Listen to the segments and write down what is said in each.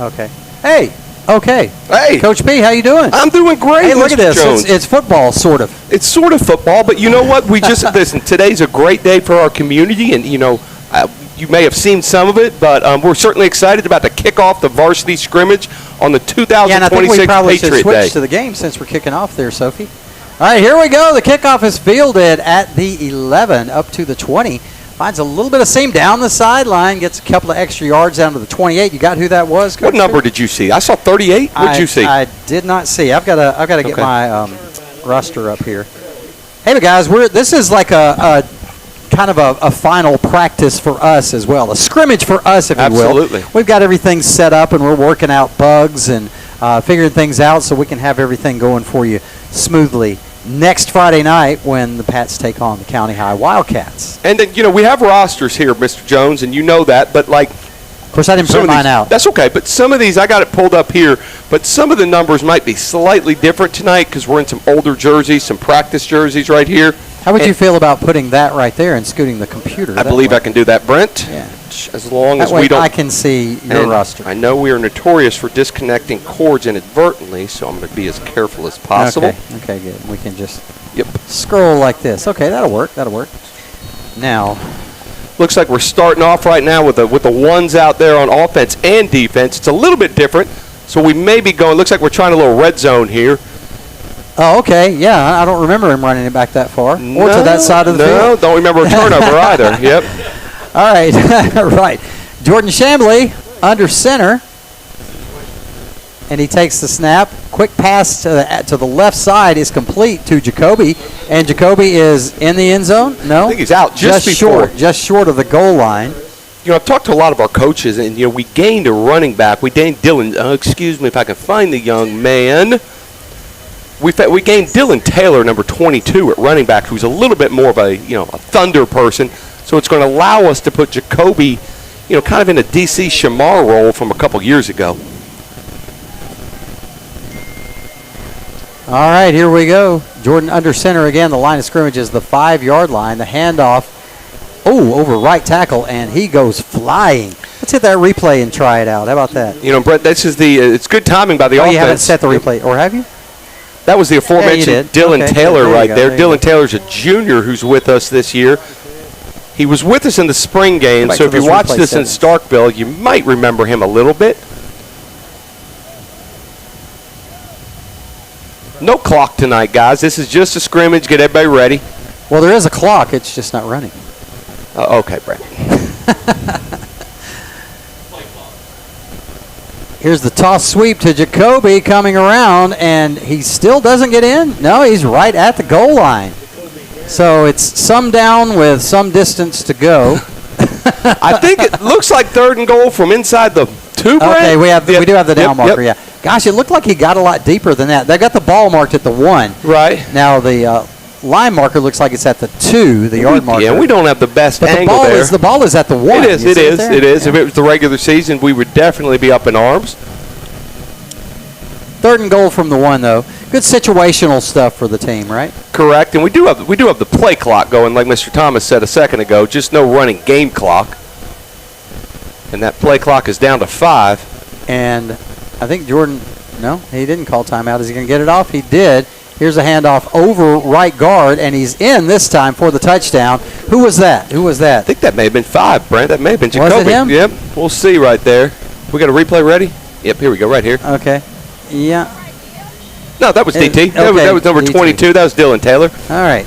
Okay. Hey. Okay. Hey. Coach P, how you doing? I'm doing great. Hey, look Mr. at this. Jones. It's football, sort of. It's sort of football, but you know what? We just listen. Today's a great day for our community, and you may have seen some of it, but we're certainly excited about to kick off the varsity scrimmage on the 2026 Yeah, and I think we probably should Patriot switch Day. to the game since we're kicking off there, Sophie. All right, here we go. The kickoff is fielded at the 11 up to the 20. Finds a little bit of seam down the sideline, gets a couple of extra yards down to the 28. You got who that was, Coach? What number did you see? I saw 38. What did you see? I did not see. I've got to get my roster up here. Hey, guys, this is like a kind of a final practice for us as well, a scrimmage for us, if you will. Absolutely. We've got everything set up, and we're working out bugs and figuring things out so we can have everything going for you smoothly next Friday night when the Pats take on the County High Wildcats. And then, we have rosters here, Mr. Jones, and you know that, but of course, I didn't print mine out. That's okay, but some of these, I got it pulled up here, but some of the numbers might be slightly different tonight because we're in some older jerseys, some practice jerseys right here. How would you feel about putting that right there and scooting the computer? I believe I can do that, Brent. Yeah. As long that as way we don't. I can see your roster. I know we are notorious for disconnecting cords inadvertently, so I'm going to be as careful as possible. Okay, good. We can just scroll like this. Okay, that'll work. Now, looks like we're starting off right now with the ones out there on offense and defense. It's a little bit different, so we may be going. Looks like we're trying a little red zone here. Oh, okay. Yeah, I don't remember him running it back that far or to that side of the field. No, don't remember a turnover either. Yep. All right, right. Jordan Chambly under center, and he takes the snap. Quick pass to the left side is complete to Jacoby, and Jacoby is in the end zone. No, I think he's out just before. just short of the goal line. I've talked to a lot of our coaches, and we gained a running back. We gained Dylan. Excuse me, if I can find the young man. We gained Dylan Taylor, number 22, at running back, who's a little bit more of a thunder person. So it's going to allow us to put Jacoby, kind of in a DC Shamar role from a couple years ago. All right, here we go. Jordan under center again. The line of scrimmage is the 5-yard line. The handoff, over right tackle, and he goes flying. Let's hit that replay and try it out. How about that? Brett, this is it's good timing by the offense. You haven't set the replay, or have you? That was the aforementioned Dylan Taylor right there. Dylan Taylor's a junior who's with us this year. He was with us in the spring game, so if you watch this in Starkville, you might remember him a little bit. No clock tonight, guys. This is just a scrimmage. Get everybody ready. Well, there is a clock. It's just not running. Okay, Brett. Here's the toss sweep to Jacoby coming around, and he still doesn't get in. No, he's right at the goal line. So it's some down with some distance to go. I think it looks like 3rd and goal from inside the 2, Brett. Okay, we do have the down marker, yeah. Gosh, it looked like he got a lot deeper than that. They got the ball marked at the 1. Right. Now the line marker looks like it's at the 2, the yard marker. Yeah, we don't have the best angle there. The ball is at the 1. It is. Yeah. If it was the regular season, we would definitely be up in arms. 3rd and goal from the 1, though. Good situational stuff for the team, right? Correct, and we do have the play clock going, like Mr. Thomas said a second ago. Just no running game clock, and that play clock is down to 5. And I think Jordan, no, he didn't call timeout. Is he going to get it off? He did. Here's a handoff over right guard, and he's in this time for the touchdown. Who was that? I think that may have been 5, Brent. That may have been Jacoby. Was it him? Yep, we'll see right there. We got a replay ready? Yep, here we go, right here. Okay. Yeah. No, that was DT. Okay, That was number DT. 22. That was Dylan Taylor. All right.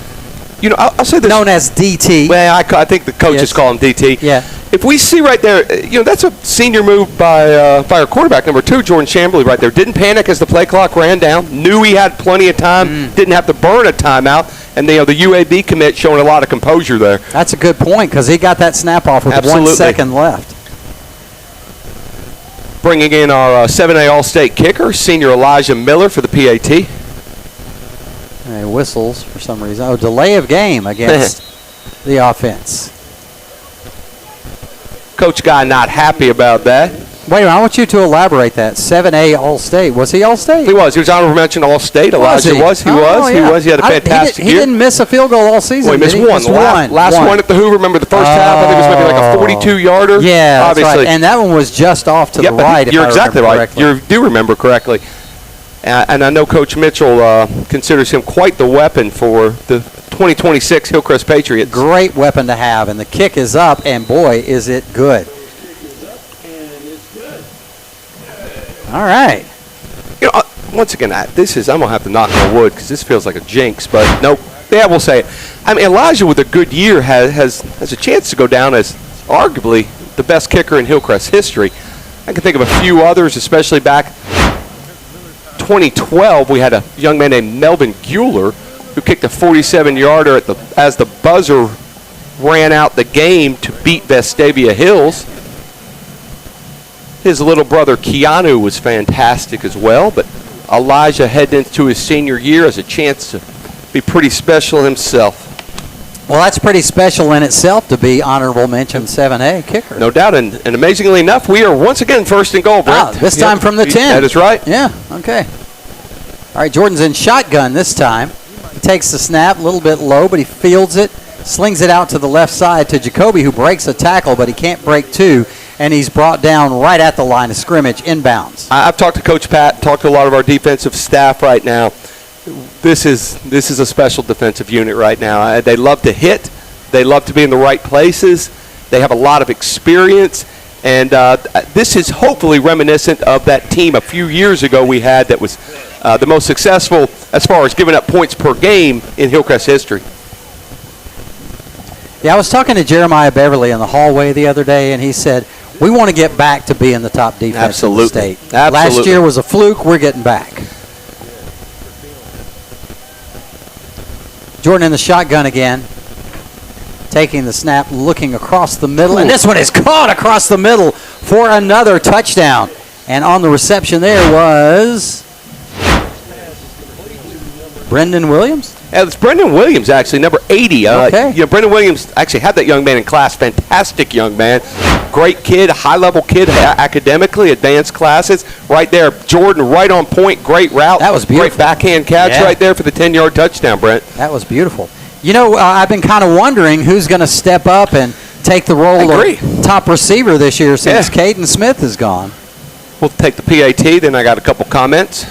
I'll say this. Known as DT. Well, I think the coaches call him DT. Yeah. If we see right there, that's a senior move by our quarterback, number 2, Jordan Chambly, right there. Didn't panic as the play clock ran down. Knew he had plenty of time. Didn't have to burn a timeout. And the UAB commit showing a lot of composure there. That's a good point because he got that snap off with Absolutely. 1 second left. Bringing in our 7A All-State kicker, senior Elijah Miller for the PAT. And he whistles for some reason. Oh, delay of game against the offense. Coach Guy not happy about that. Wait a minute, I want you to elaborate that. 7A All-State. Was he All-State? He was. He was honorable mention All-State. Elijah was. He was. Yeah. He was. He had a fantastic He year. didn't miss a field goal all season. Well, he missed one. Last one at the Hoover. Remember the first half? I think it was maybe like a 42-yarder. Yeah, obviously. that's right. And that one was just off to the right. You're exactly right. Correctly. You do remember correctly. And I know Coach Mitchell considers him quite the weapon for the 2026 Hillcrest Patriots. Great weapon to have, and the kick is up, and boy, is it good. All right. You know, once again, I'm going to have to knock on wood because this feels like a jinx, but nope. Yeah, we'll say it. I mean, Elijah with a good year has a chance to go down as arguably the best kicker in Hillcrest history. I can think of a few others, especially back 2012. We had a young man named Melvin Gueller who kicked a 47-yarder as the buzzer ran out the game to beat Vestavia Hills. His little brother Keanu was fantastic as well, but Elijah heading into his senior year has a chance to be pretty special himself. Well, that's pretty special in itself to be honorable mention 7A kicker. No doubt, and amazingly enough, we are once again first and goal, Brent. This time from the 10. That is right. Yeah, okay. All right, Jordan's in shotgun this time. He takes the snap, a little bit low, but he fields it, slings it out to the left side to Jacoby, who breaks a tackle, but he can't break two, and he's brought down right at the line of scrimmage, inbounds. I've talked to Coach Pat, talked to a lot of our defensive staff right now. This is a special defensive unit right now. They love to hit. They love to be in the right places. They have a lot of experience, and this is hopefully reminiscent of that team a few years ago we had that was the most successful as far as giving up points per game in Hillcrest history. Yeah, I was talking to Jeremiah Beverly in the hallway the other day, and he said, we want to get back to being the top defense in the state. Absolutely. Last year was a fluke. We're getting back. Jordan in the shotgun again, taking the snap, looking across the middle, and this one is caught across the middle for another touchdown. And on the reception there was Brendan Williams? Yeah, it's Brendan Williams, actually, number 80. Okay. You know, Brendan Williams actually had that young man in class. Fantastic young man. Great kid, high-level kid, academically, advanced classes. Right there, Jordan right on point, great route. That was beautiful. Great backhand catch right there for the 10-yard touchdown, Brent. That was beautiful. You know, I've been kind of wondering who's going to step up and take the role of top receiver this year since Caden Smith is gone. We'll take the PAT, then I got a couple comments.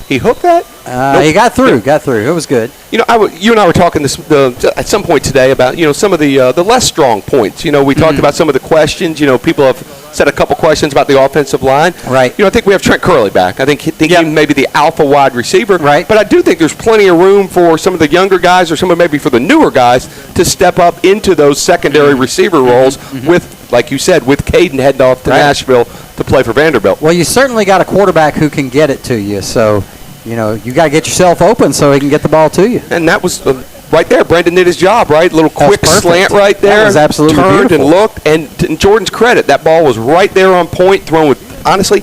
He hooked that? Nope. He got through. It was good. You know, you and I were talking at some point today about, you know, some of the less strong points. You know, we talked about some of the questions. You know, people have said a couple questions about the offensive line. Right. You know, I think we have Trent Curley back. I think he may be the alpha wide receiver. Right. But I do think there's plenty of room for some of the younger guys or some of maybe for the newer guys to step up into those secondary receiver roles with, like you said, with Caden heading off to Nashville to play for Vanderbilt. Well, you certainly got a quarterback who can get it to you, so you know, you got to get yourself open so he can get the ball to you. And that was right there. Brandon did his job, right? Little quick slant right there. That was absolutely turned beautiful. And looked. And in Jordan's credit, that ball was right there on point, thrown with, honestly,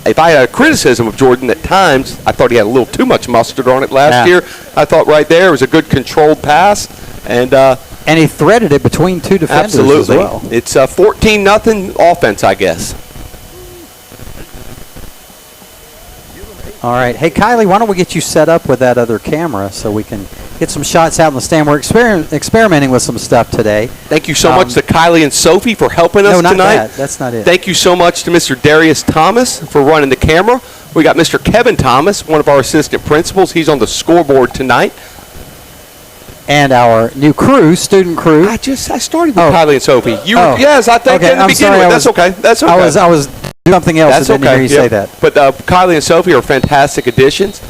if I had a criticism of Jordan at times, I thought he had a little too much mustard on it last year. I thought right there it was a good controlled pass. And he threaded it between two defenders as well. It's 14-0 offense, I guess. All right. Hey, Kylie, why don't we get you set up with that other camera so we can get some shots out in the stand. We're experimenting with some stuff today. Thank you so much to Kylie and Sophie for helping us tonight. That. That's not it. Thank you so much to Mr. Darius Thomas for running the camera. We got Mr. Kevin Thomas, one of our assistant principals. He's on the scoreboard tonight. And our new crew, student crew. I started with Kylie and Sophie. Yes, I think in the beginning. Sorry, that's okay. That's okay. I was doing something else. That's I didn't hear you say that. But Kylie and Sophie are fantastic additions,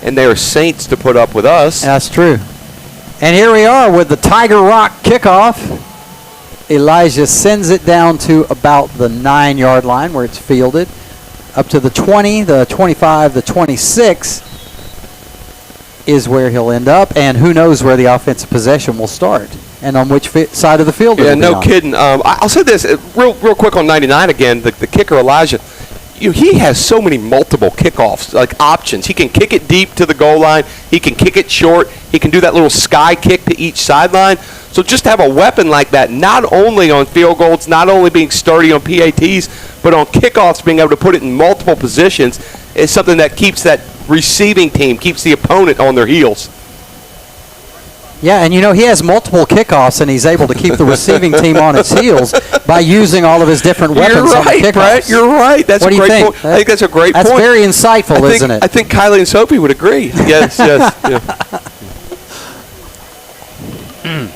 and they are saints to put up with us. That's true. And here we are with the Tiger Rock kickoff. Elijah sends it down to about the 9-yard line where it's fielded. Up to the 20, the 25, the 26 is where he'll end up. And who knows where the offensive possession will start and on which side of the field it will be no on. kidding. I'll say this real quick on 99 again. The kicker, Elijah, he has so many multiple kickoffs, like options. He can kick it deep to the goal line. He can kick it short. He can do that little sky kick to each sideline. So just to have a weapon like that, not only on field goals, not only being sturdy on PATs, but on kickoffs, being able to put it in multiple positions, is something that keeps that receiving team, keeps the opponent on their heels. Yeah, and he has multiple kickoffs, and he's able to keep the receiving team on its heels by using all of his different weapons on the kickoffs. Brett, you're right. That's what a do you great think? point. I think that's a great point. That's very insightful, isn't it? I think Kylie and Sophie would agree. Yes, yes. Yeah.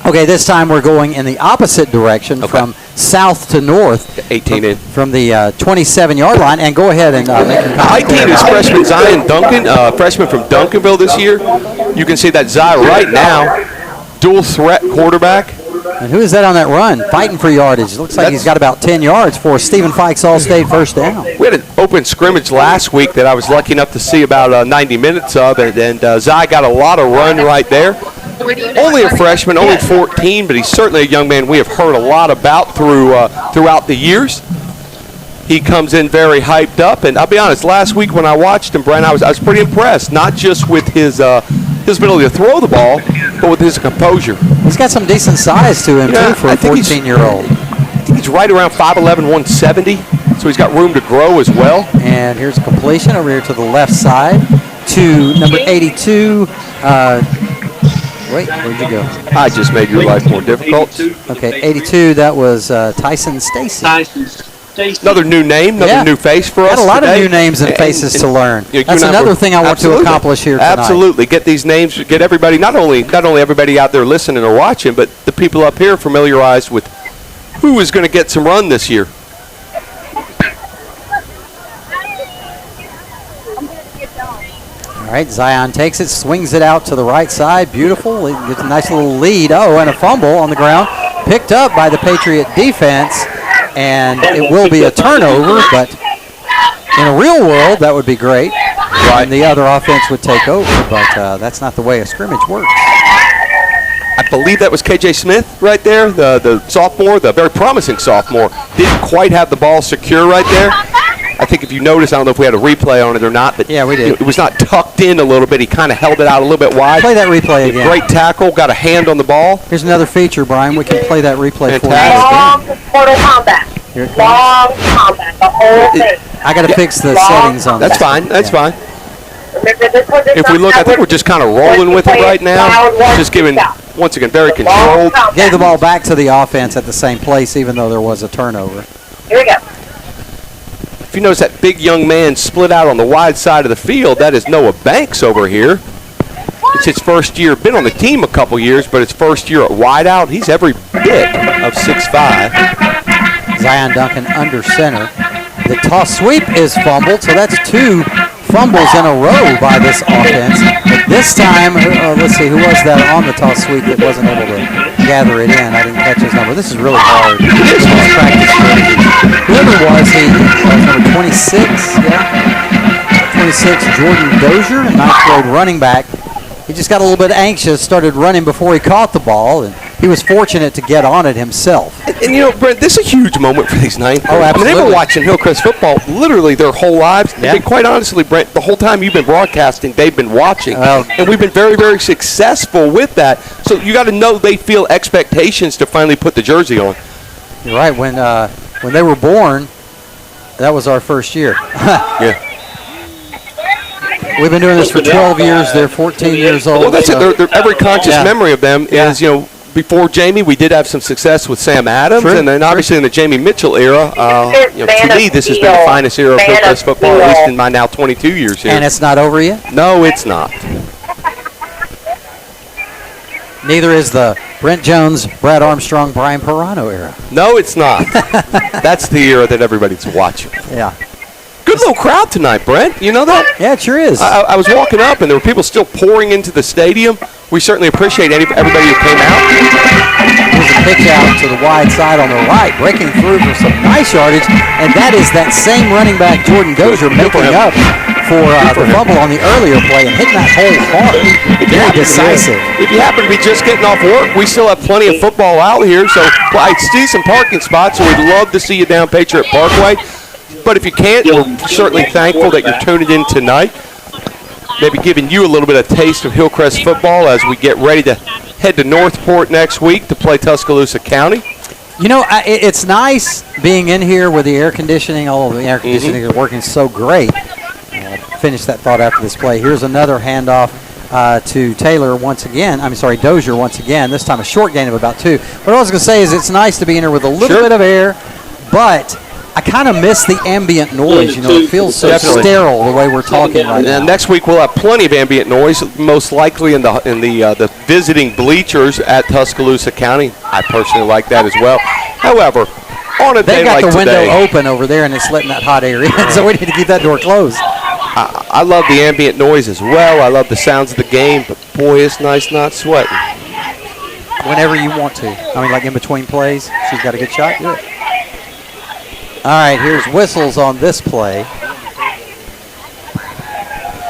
Okay, this time we're going in the opposite direction from south to north. 18 in. From the 27-yard line. And go ahead and make your comment. 19 is freshman Zion Duncan, freshman from Duncanville this year. You can see that Zion right now, dual threat quarterback. And who is that on that run? Fighting for yardage. Looks like he's got about 10 yards for Stephen Fikes All-State first down. We had an open scrimmage last week that I was lucky enough to see about 90 minutes of, and Zai got a lot of run right there. Only a freshman, only 14, but he's certainly a young man we have heard a lot about throughout the years. He comes in very hyped up, and I'll be honest, last week when I watched him, Brent, I was pretty impressed, not just with his ability to throw the ball, but with his composure. He's got some decent size to him, too, for a 14-year-old. I think he's right around 5'11", 170, so he's got room to grow as well. And here's a completion over here to the left side to number 82. Wait, where'd you go? I just made your life more difficult. Okay, 82, that was Tyson Stacy. Another new name, another new face for us. Got a lot today. of new names and faces to learn. That's another thing I want to accomplish here tonight. Absolutely. Get these names, get everybody, not only everybody out there listening or watching, but the people up here familiarized with who is going to get some run this year. All right, Zion takes it, swings it out to the right side. Beautiful. He gets a nice little lead. Oh, and a fumble on the ground. Picked up by the Patriot defense, and it will be a turnover, but in a real world, that would be great. Right. And the other offense would take over, but that's not the way a scrimmage works. I believe that was KJ Smith right there, the sophomore, the very promising sophomore. Didn't quite have the ball secure right there. I think if you notice, I don't know if we had a replay on it or not, but yeah, we did. It was not tucked in a little bit. He kind of held it out a little bit wide. Play that replay again. Great tackle, got a hand on the ball. Here's another feature, Brian. We can play that replay for you. Long portal combat. Long combat, the whole thing. I got to fix the settings on That's that. fine. That's fine. Remember, this one If we look, I think we're just kind of rolling with it right now. Just giving, once again, very controlled. Gave the ball back to the offense at the same place, even though there was a turnover. Here we go. If you notice that big young man split out on the wide side of the field, that is Noah Banks over here. It's his first year, been on the team a couple years, but his first year at wideout, he's every bit of 6'5". Zion Duncan under center. The toss sweep is fumbled, so that's two fumbles in a row by this offense. But this time, let's see, who was that on the toss sweep that wasn't able to gather it in? I didn't catch his number. This is really hard. This was practice. Whoever it was, he was number 26, yeah. 26, Jordan Dozier, a ninth grade running back. He just got a little bit anxious, started running before he caught the ball, and he was fortunate to get on it himself. And you know, Brent, this is a huge moment for these ninth graders. Oh, absolutely. I mean, they've been watching Hillcrest football literally their whole lives. Yeah. And quite honestly, Brent, the whole time you've been broadcasting, they've been watching. And we've been very, very successful with that. So you got to know they feel expectations to finally put the jersey on. You're right. When they were born, that was our first year. Yeah. We've been doing this for 12 years. They're 14 years old. Well, that's it. Every conscious Yeah. memory of them is, you know, before Jamie, we did have some success with Sam Adams, True. and then obviously in the Jamie Mitchell era, you know, to me, this has been the finest era of Hillcrest football, at least in my now 22 years here. And it's not over yet? No, it's not. Neither is the Brent Jones, Brad Armstrong, Brian Perrano era. No, it's not. That's the era that everybody's watching. Yeah. Good little crowd tonight, Brent. You know that? Yeah, it sure is. I was walking up, and there were people still pouring into the stadium. We certainly appreciate everybody who came out. Here's a pitch out to the wide side on the right, breaking through for some nice yardage, and that is that same running back, Jordan Dozier, making up for the fumble on the earlier play and hitting that hole hard. Very decisive. If you happen to be just getting off work, we still have plenty of football out here, so I see some parking spots, so we'd love to see you down Patriot Parkway. But if you can't, we're certainly thankful that you're tuning in tonight. Maybe giving you a little bit of taste of Hillcrest football as we get ready to head to Northport next week to play Tuscaloosa County. You know, it's nice being in here with the air conditioning. All of the air conditioning is working so great. I'll finish that thought after this play. Here's another handoff to Taylor once again. Dozier once again. This time a short gain of about 2. What I was going to say is it's nice to be in here with a little bit of air, but I kind of miss the ambient noise. You know, it feels so sterile the way we're talking right now. And next week we'll have plenty of ambient noise, most likely in the visiting bleachers at Tuscaloosa County. I personally like that as well. However, on a day like today, they got the window open over there, and it's letting that hot air in, so we need to keep that door closed. I love the ambient noise as well. I love the sounds of the game, but boy, it's nice not sweating. Whenever you want to. I mean, like in between plays, she's got a good shot. Do it. All right, here's whistles on this play.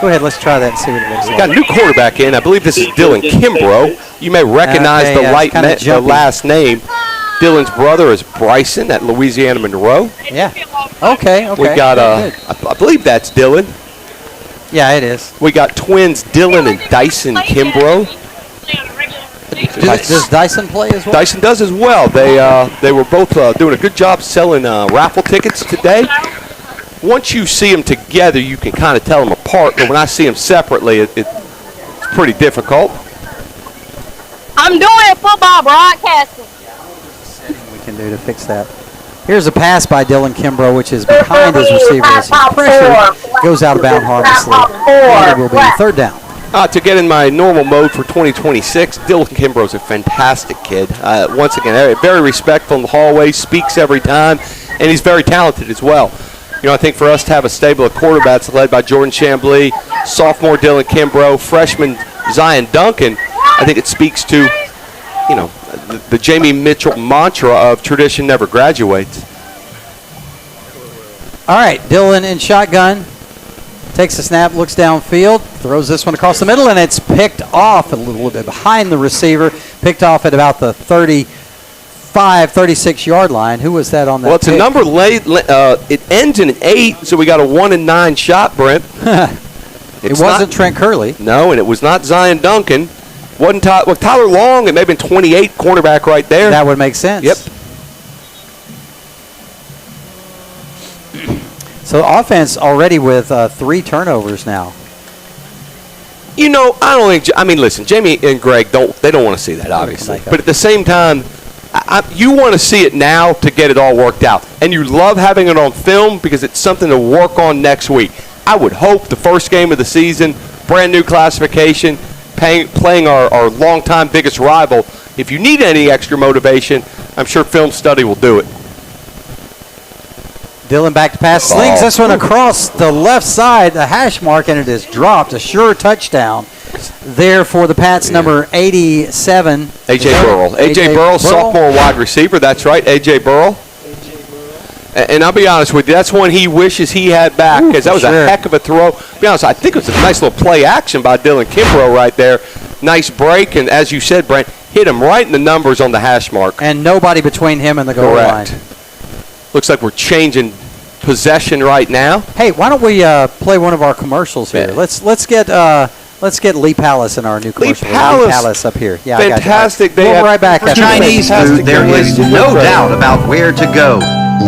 Go ahead, let's try that and see what it looks like. Got a new quarterback in. I believe this is Dylan Kimbrough. You may recognize the last name. Dylan's brother is Bryson at Louisiana Monroe. Yeah. Okay. We got, I believe that's Dylan. Yeah, it is. We got twins Dylan and Dyson Kimbrough. Does Dyson play as well? Dyson does as well. They were both doing a good job selling raffle tickets today. Once you see them together, you can kind of tell them apart. But when I see them separately, it's pretty difficult. I'm doing football broadcasting. We can do to fix that. Here's a pass by Dylan Kimbrough, which is behind his receiver as he pressure goes out of bounds harmlessly. And it will be third down. To get in my normal mode for 2026, Dylan Kimbrough's a fantastic kid. Once again, very respectful in the hallway, speaks every time, and he's very talented as well. You know, I think for us to have a stable of quarterbacks led by Jordan Chambly, sophomore Dylan Kimbrough, freshman Zion Duncan, I think it speaks to, you know, the Jamie Mitchell mantra of tradition never graduates. All right, Dylan in shotgun. Takes the snap, looks downfield, throws this one across the middle, and it's picked off a little bit behind the receiver, picked off at about the 35, 36-yard line. Who was that on that Well, it's pick? a number late. It ends in an 8, so we got a 1 and 9 shot, Brent. It wasn't Trent Curley. No, and it was not Zion Duncan. Wasn't Tyler Long. It may have been 28, cornerback right there. That would make sense. Yep. So offense already with 3 turnovers now. You know, I don't think. I mean, listen, Jamie and Greg don't want to see that, obviously. But at the same time, you want to see it now to get it all worked out, and you love having it on film because it's something to work on next week. I would hope the first game of the season, brand new classification, playing our longtime biggest rival. If you need any extra motivation, I'm sure film study will do it. Dylan back to pass, slings this one across the left side, the hash mark, and it is dropped. A sure touchdown there for the Pats, number 87. A.J. Burrell. A.J. Burrell, sophomore wide receiver. That's right, A.J. Burrell. And I'll be honest with you, that's one he wishes he had back because that was a heck of a throw. To be honest, I think it was a nice little play action by Dylan Kimbrough right there. Nice break, and as you said, Brent, hit him right in the numbers on the hash mark. And nobody between him and the goal line. Looks like we're changing possession right now. Hey, why don't we play one of our commercials here? Let's get Lee Palace in our new commercial. Lee Palace up here. Yeah, fantastic. We'll be right back. For Chinese food, there is no doubt about where to go.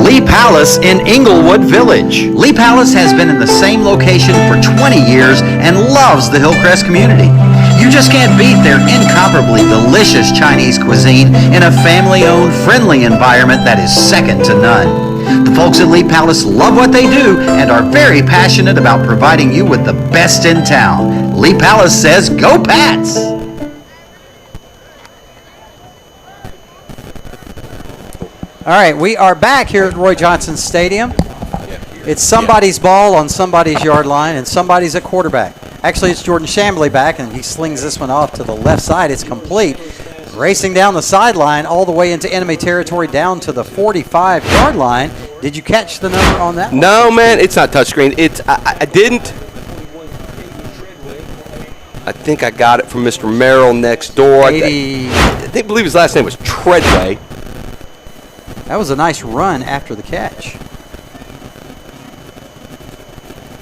Lee Palace in Englewood Village. Lee Palace has been in the same location for 20 years and loves the Hillcrest community. You just can't beat their incomparably delicious Chinese cuisine in a family-owned, friendly environment that is second to none. The folks at Lee Palace love what they do and are very passionate about providing you with the best in town. Lee Palace says, go Pats! All right, we are back here at Roy Johnson Stadium. It's somebody's ball on somebody's yard line, and somebody's at quarterback. Actually, it's Jordan Chambly back, and he slings this one off to the left side. It's complete. Racing down the sideline all the way into enemy territory down to the 45-yard line. Did you catch the number on that one? No, man, it's not touchscreen. I didn't. I think I got it from Mr. Merrill next door. I believe his last name was Treadway. That was a nice run after the catch.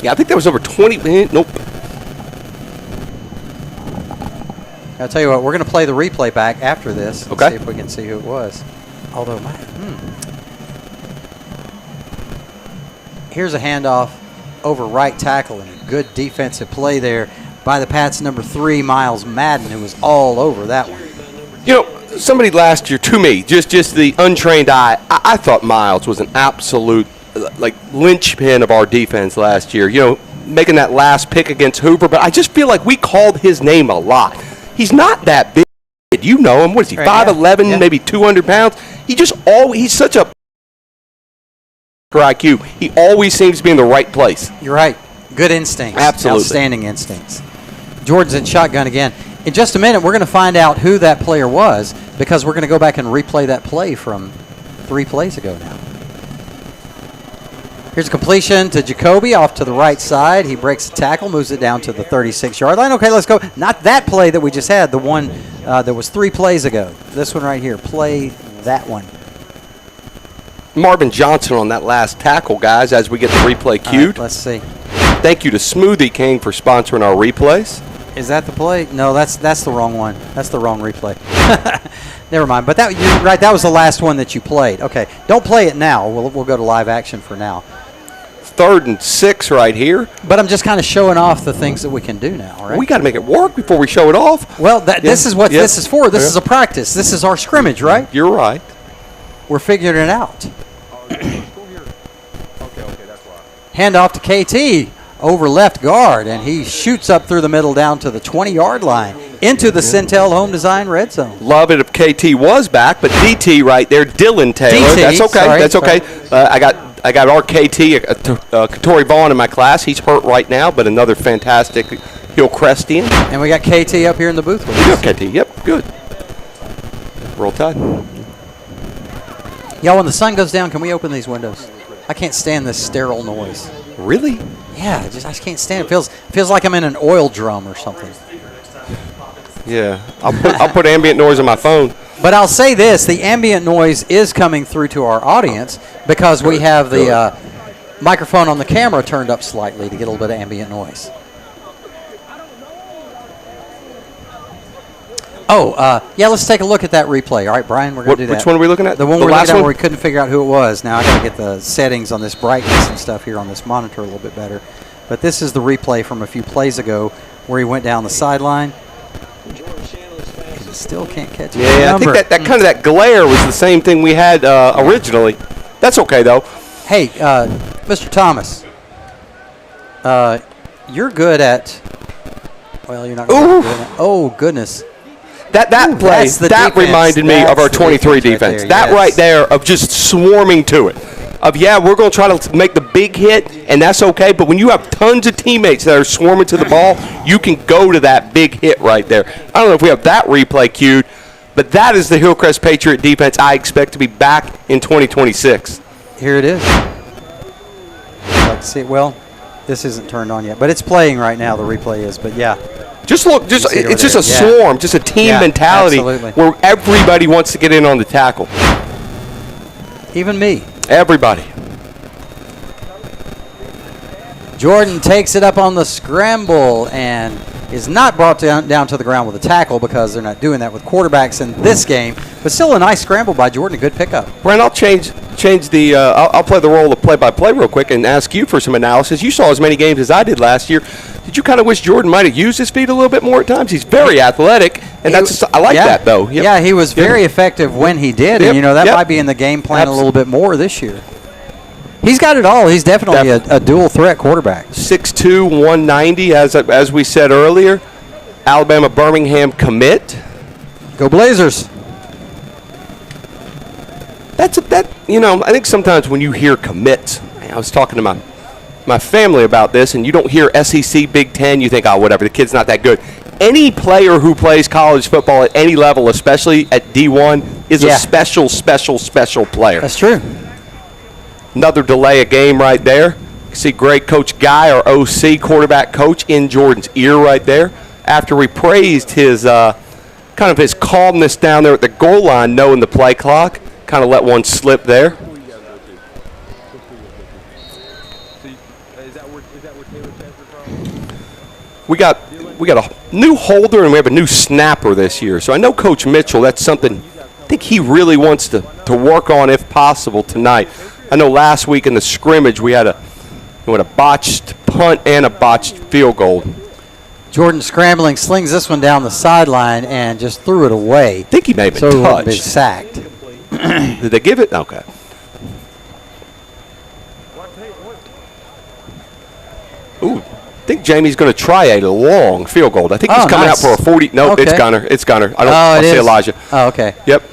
Yeah, I think that was over 20. Nope. I'll tell you what, we're going to play the replay back after this. And Okay. see if we can see who it was. Although, here's a handoff over right tackle and a good defensive play there by the Pats' number 3, Miles Madden, who was all over that one. You know, somebody last year, to me, just the untrained eye, I thought Miles was an absolute, like, linchpin of our defense last year. You know, making that last pick against Hoover, but I just feel like we called his name a lot. He's not that big. You know him. What is he, 5'11", maybe 200 pounds? He's such a IQ. He always seems to be in the right place. You're right. Good instincts. Absolutely. Outstanding instincts. Jordan's in shotgun again. In just a minute, we're going to find out who that player was because we're going to go back and replay that play from 3 plays ago now. Here's a completion to Jacoby off to the right side. He breaks the tackle, moves it down to the 36-yard line. Okay, let's go. Not that play that we just had, the one that was 3 plays ago. This one right here. Play that one. Marvin Johnson on that last tackle, guys, as we get the replay queued. Let's see. Thank you to Smoothie King for sponsoring our replays. Is that the play? No, that's the wrong one. That's the wrong replay. Never mind. But you're right. That was the last one that you played. Okay, don't play it now. We'll go to live action for now. 3rd and 6 right here. But I'm just kind of showing off the things that we can do now, right? We got to make it work before we show it off. Well, this is what this is for. This is a practice. This is our scrimmage, right? You're right. We're figuring it out. Hand off to KT over left guard, and he shoots up through the middle down to the 20-yard line into the Centel Home Design red zone. Love it if KT was back, but DT right there, Dylan Taylor. DT, that's okay. sorry, That's okay. I got our KT, Katori Vaughn in my class. He's hurt right now, but another fantastic Hillcrestian. And we got KT up here in the booth with us. KT, yep, good. Roll Tide. Y'all, when the sun goes down, can we open these windows? I can't stand this sterile noise. Really? Yeah, I just can't stand it. Feels like I'm in an oil drum or something. Yeah, I'll put ambient noise on my phone. But I'll say this, the ambient noise is coming through to our audience because we have the microphone on the camera turned up slightly to get a little bit of ambient noise. Yeah, let's take a look at that replay. All right, Brian, we're going to do that. Which one are we looking at? The one we're looking at where we couldn't figure out who it was. Now I got to get the settings on this brightness and stuff here on this monitor a little bit better. But this is the replay from a few plays ago where he went down the sideline. Still can't catch it. Yeah, I think that kind of that glare was the same thing we had originally. That's okay, though. Hey, Mr. Thomas, you're good at. Well, you're not good at. Oh goodness. That play that reminded me of our 23 defense. Right there of just swarming to it. We're going to try to make the big hit, and that's okay. But when you have tons of teammates that are swarming to the ball, you can go to that big hit right there. I don't know if we have that replay queued, but that is the Hillcrest Patriot defense I expect to be back in 2026. Here it is. Let's see. Well, this isn't turned on yet, but it's playing right now. The replay is, but yeah. Just look. It's just a swarm, just a team mentality where everybody wants to get in on the tackle. Even me. Everybody. Jordan takes it up on the scramble and is not brought down to the ground with a tackle because they're not doing that with quarterbacks in this game. But still a nice scramble by Jordan, a good pickup. Brent, I'll change the I'll play the role of play-by-play real quick and ask you for some analysis. You saw as many games as I did last year. Did you kind of wish Jordan might have used his feet a little bit more at times? He's very athletic, and I like that, though. Yep. Yeah, he was very effective when he did, and, that might be in the game plan a little bit more this year. He's got it all. He's definitely a dual-threat quarterback. 6'2", 190, as we said earlier. Alabama Birmingham commit. Go Blazers. I think sometimes when you hear commits, I was talking to my family about this, and you don't hear SEC, Big Ten, you think, whatever, the kid's not that good. Any player who plays college football at any level, especially at D1, is a special player. That's true. Another delay of game right there. You see great Coach Guy, our OC quarterback coach, in Jordan's ear right there. After we praised his kind of his calmness down there at the goal line, knowing the play clock, kind of let one slip there. we got a new holder and we have a new snapper this year. So I know Coach Mitchell, that's something I think he really wants to work on if possible tonight. I know last week in the scrimmage we had a botched punt and a botched field goal. Jordan scrambling, slings this one down the sideline and just threw it away. I think he may have been so touched. Been sacked. Did they give it? Okay. Ooh, I think Jamie's going to try a long field goal. I think he's coming out for a 40. No, okay. It's Gunner. It's Gunner. I see Elijah. Oh, okay. Yep.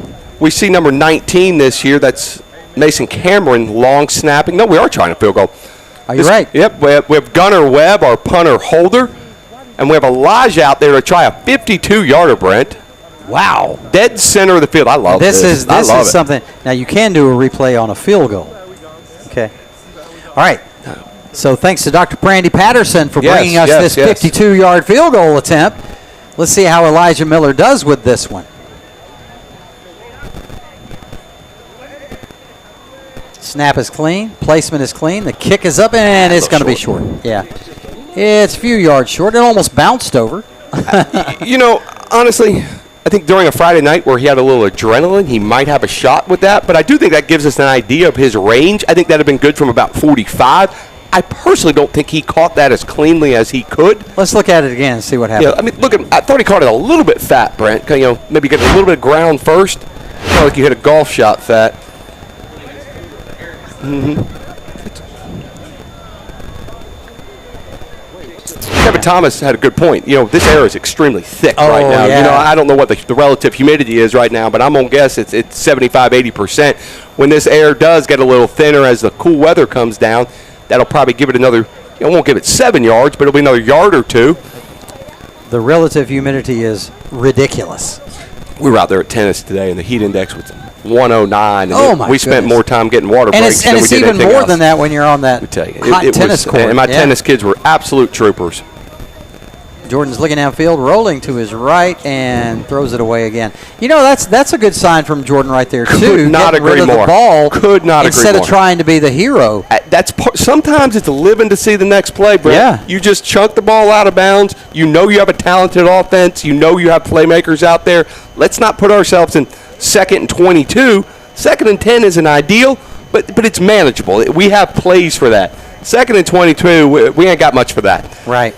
We see number 19 this year. That's Mason Cameron, long snapping. No, we are trying a field goal. Are you right? Yep. We have Gunner Webb, our punter holder, and we have Elijah out there to try a 52-yarder, Brent. Wow. Dead center of the field. I love this. This is something. Now, you can do a replay on a field goal. Okay. All right. So thanks to Dr. Brandy Patterson for bringing us this 52-yard field goal attempt. Let's see how Elijah Miller does with this one. Snap is clean. Placement is clean. The kick is up, and it's going to be short. Yeah. It's a few yards short. It almost bounced over. Honestly, I think during a Friday night where he had a little adrenaline, he might have a shot with that. But I do think that gives us an idea of his range. I think that would have been good from about 45. I personally don't think he caught that as cleanly as he could. Let's look at it again and see what happened. Yeah, I mean, I thought he caught it a little bit fat, Brent. Maybe get a little bit of ground first. Kind of like you hit a golf shot fat. Kevin Thomas had a good point. This air is extremely thick right now. Yeah. I don't know what the relative humidity is right now, but I'm going to guess it's 75, 80%. When this air does get a little thinner as the cool weather comes down, that'll probably give it another, it won't give it 7 yards, but it'll be another yard or two. The relative humidity is ridiculous. We were out there at tennis today, and the heat index was 109. And we spent more time getting water breaks than we did anything else. And it's even more than that when you're on that hot tennis court. And my tennis kids were absolute troopers. Jordan's looking downfield, rolling to his right, and throws it away again. That's a good sign from Jordan right there, too. Could not agree more. The ball Could not agree more. Instead of trying to be the hero. Sometimes it's living to see the next play, Brett. Yeah. You just chunk the ball out of bounds. You know you have a talented offense. You know you have playmakers out there. Let's not put ourselves in 2nd and 22. 2nd and 10 isn't ideal, but it's manageable. We have plays for that. 2nd and 22, we ain't got much for that. Right.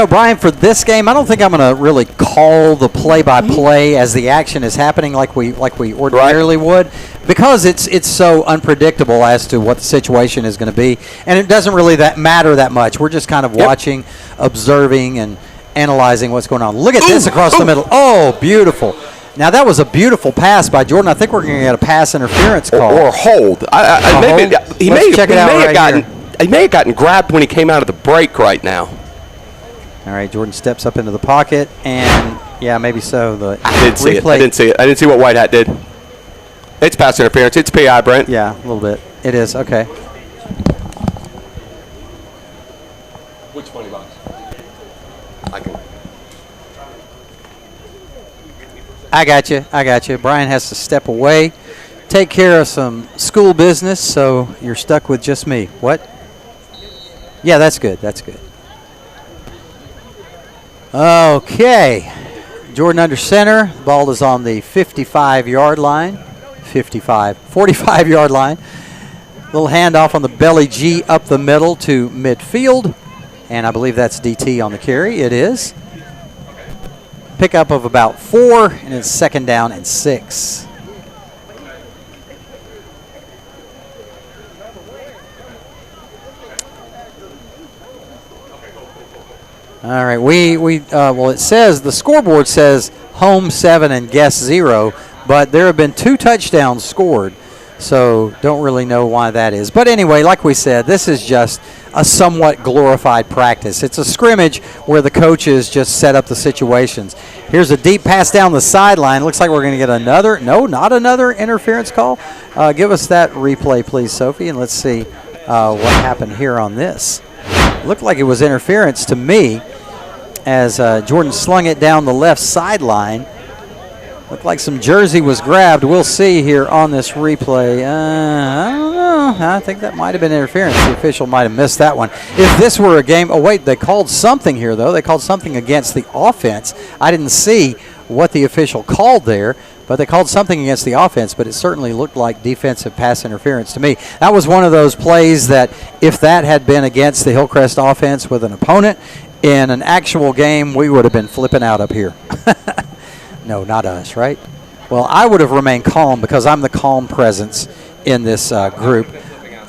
Brian, for this game, I don't think I'm going to really call the play-by-play as the action is happening like we ordinarily would, because it's so unpredictable as to what the situation is going to be, and it doesn't really matter that much. We're just kind of watching, observing, and analyzing what's going on. Look at this across the middle. Oh, beautiful. Now, that was a beautiful pass by Jordan. I think we're going to get a pass interference call. Or a hold. He may have gotten grabbed when he came out of the break right now. All right, Jordan steps up into the pocket, and, yeah, maybe so. I didn't see it. I didn't see what White Hat did. It's pass interference. It's PI, Brent. Yeah, a little bit. It is. Okay. Which money box? I got you. Brian has to step away, take care of some school business, so you're stuck with just me. What? Yeah, that's good. Okay. Jordan under center. The ball is on the 45-yard line. 45-yard line. Little handoff on the belly G up the middle to midfield. And I believe that's DT on the carry. It is. Pickup of about 4, and it's 2nd down and 6. All right, it says, the scoreboard says home 7 and guest 0, but there have been 2 touchdowns scored, so don't really know why that is. But anyway, like we said, this is just a somewhat glorified practice. It's a scrimmage where the coaches just set up the situations. Here's a deep pass down the sideline. Looks like we're going to get not another interference call. Give us that replay, please, Sophie, and let's see what happened here on this. Looked like it was interference to me as Jordan slung it down the left sideline. Looked like some jersey was grabbed. We'll see here on this replay. I don't know. I think that might have been interference. The official might have missed that one. If this were a game, oh wait, they called something here though. They called something against the offense. I didn't see what the official called there, but they called something against the offense, but it certainly looked like defensive pass interference to me. That was one of those plays that if that had been against the Hillcrest offense with an opponent in an actual game, we would have been flipping out up here. No, not us, right? Well, I would have remained calm because I'm the calm presence in this group.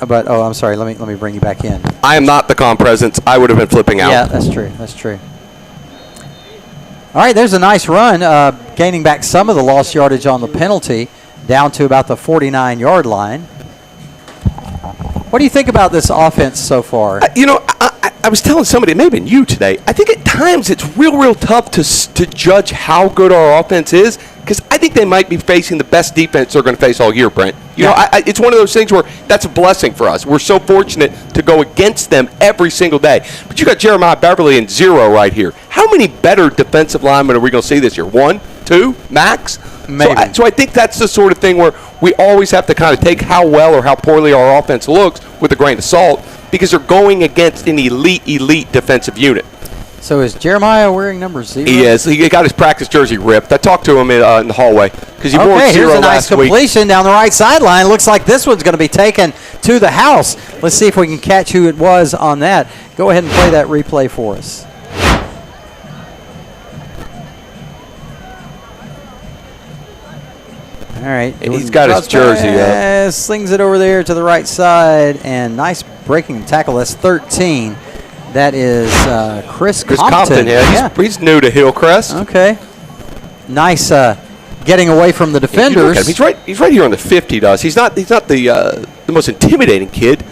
But, oh, I'm sorry. Let me bring you back in. I am not the calm presence. I would have been flipping out. Yeah, that's true. That's true. All right, there's a nice run, gaining back some of the lost yardage on the penalty, down to about the 49-yard line. What do you think about this offense so far? I was telling somebody, it may have been you today, I think at times it's real tough to judge how good our offense is, because I think they might be facing the best defense they're going to face all year, Brent. It's one of those things where that's a blessing for us. We're so fortunate to go against them every single day. But you got Jeremiah Beverly and 0 right here. How many better defensive linemen are we going to see this year? 1, 2, max? Maybe. So I think that's the sort of thing where we always have to kind of take how well or how poorly our offense looks with a grain of salt, because they're going against an elite defensive unit. So is Jeremiah wearing number 0? He is. He got his practice jersey ripped. I talked to him in the hallway because he wore 0 here's a nice last week. completion down the right sideline. Looks like this one's going to be taken to the house. Let's see if we can catch who it was on that. Go ahead and play that replay for us. All right. He's got his jersey up. Slings it over there to the right side, and nice breaking tackle. That's 13. That is Chris Compton. Yeah. He's new to Hillcrest. Okay. Nice getting away from the defenders. He's right here on the 50. He's not the most intimidating kid,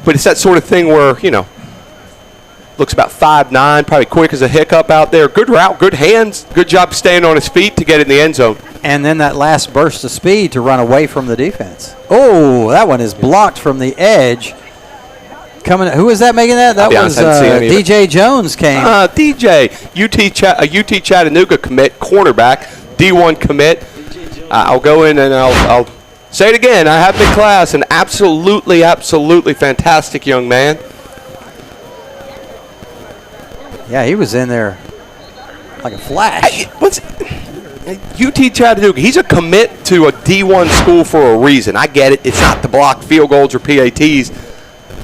but it's that sort of thing where looks about 5'9", probably quick as a hiccup out there. Good route, good hands, good job staying on his feet to get in the end zone. And then that last burst of speed to run away from the defense. Oh, that one is blocked from the edge. Who was that making that? That was DJ Jones came. DJ, UT Chattanooga commit, cornerback, D1 commit. I'll go in and I'll say it again. I have been class, an absolutely fantastic young man. Yeah, he was in there like a flash. UT Chattanooga, he's a commit to a D1 school for a reason. I get it. It's not to block field goals or PATs,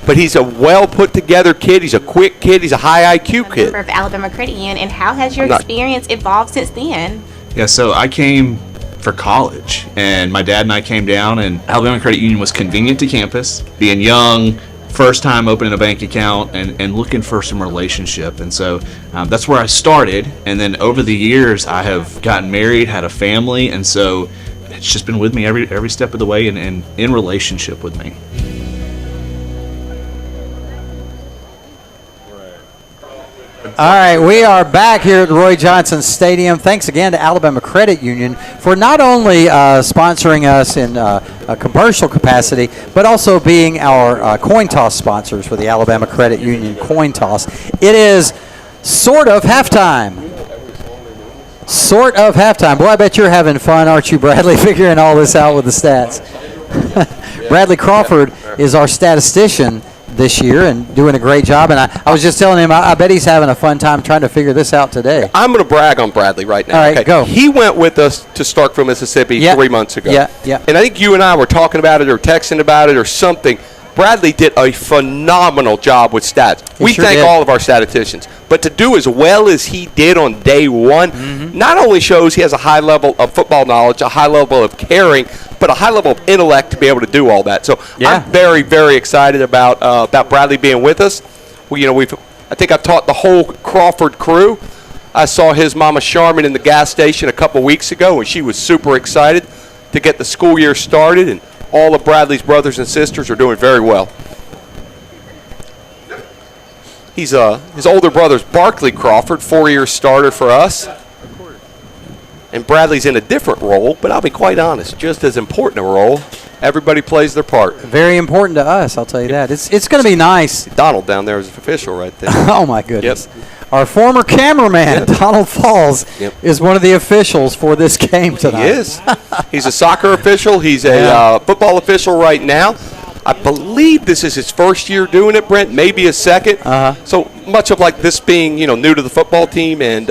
but he's a well-put-together kid. He's a quick kid. He's a high IQ kid. Of Alabama Credit Union, and how has your experience evolved since then? Yeah, so I came for college, and my dad and I came down, and Alabama Credit Union was convenient to campus, being young, first time opening a bank account and looking for some relationship. And so that's where I started. And then over the years, I have gotten married, had a family. And so it's just been with me every step of the way and in relationship with me. All right, we are back here at Roy Johnson Stadium. Thanks again to Alabama Credit Union for not only sponsoring us in a commercial capacity, but also being our coin toss sponsors for the Alabama Credit Union coin toss. It is sort of halftime. Sort of halftime. Boy, I bet you're having fun, aren't you, Bradley, figuring all this out with the stats. Bradley Crawford is our statistician this year and doing a great job. And I was just telling him, I bet he's having a fun time trying to figure this out today. I'm going to brag on Bradley right now. All right, go. He went with us to Starkville, Mississippi 3 months ago. Yeah. And I think you and I were talking about it or texting about it or something. Bradley did a phenomenal job with stats. We thank all of our statisticians. But to do as well as he did on day one, not only shows he has a high level of football knowledge, a high level of caring, but a high level of intellect to be able to do all that. So I'm very, very excited about Bradley being with us. I think I've taught the whole Crawford crew. I saw his mama Charmin in the gas station a couple weeks ago, and she was super excited to get the school year started, and all of Bradley's brothers and sisters are doing very well. His older brother's Barkley Crawford, 4-year starter for us. And Bradley's in a different role, but I'll be quite honest, just as important a role. Everybody plays their part. Very important to us, I'll tell you that. It's going to be nice. Donald down there is official right there. Oh, my goodness. Yep. Our former cameraman, Donald Falls, is one of the officials for this game tonight. He is. He's a soccer official. He's a football official right now. I believe this is his first year doing it, Brent, maybe his second. So much of like this being, new to the football team, and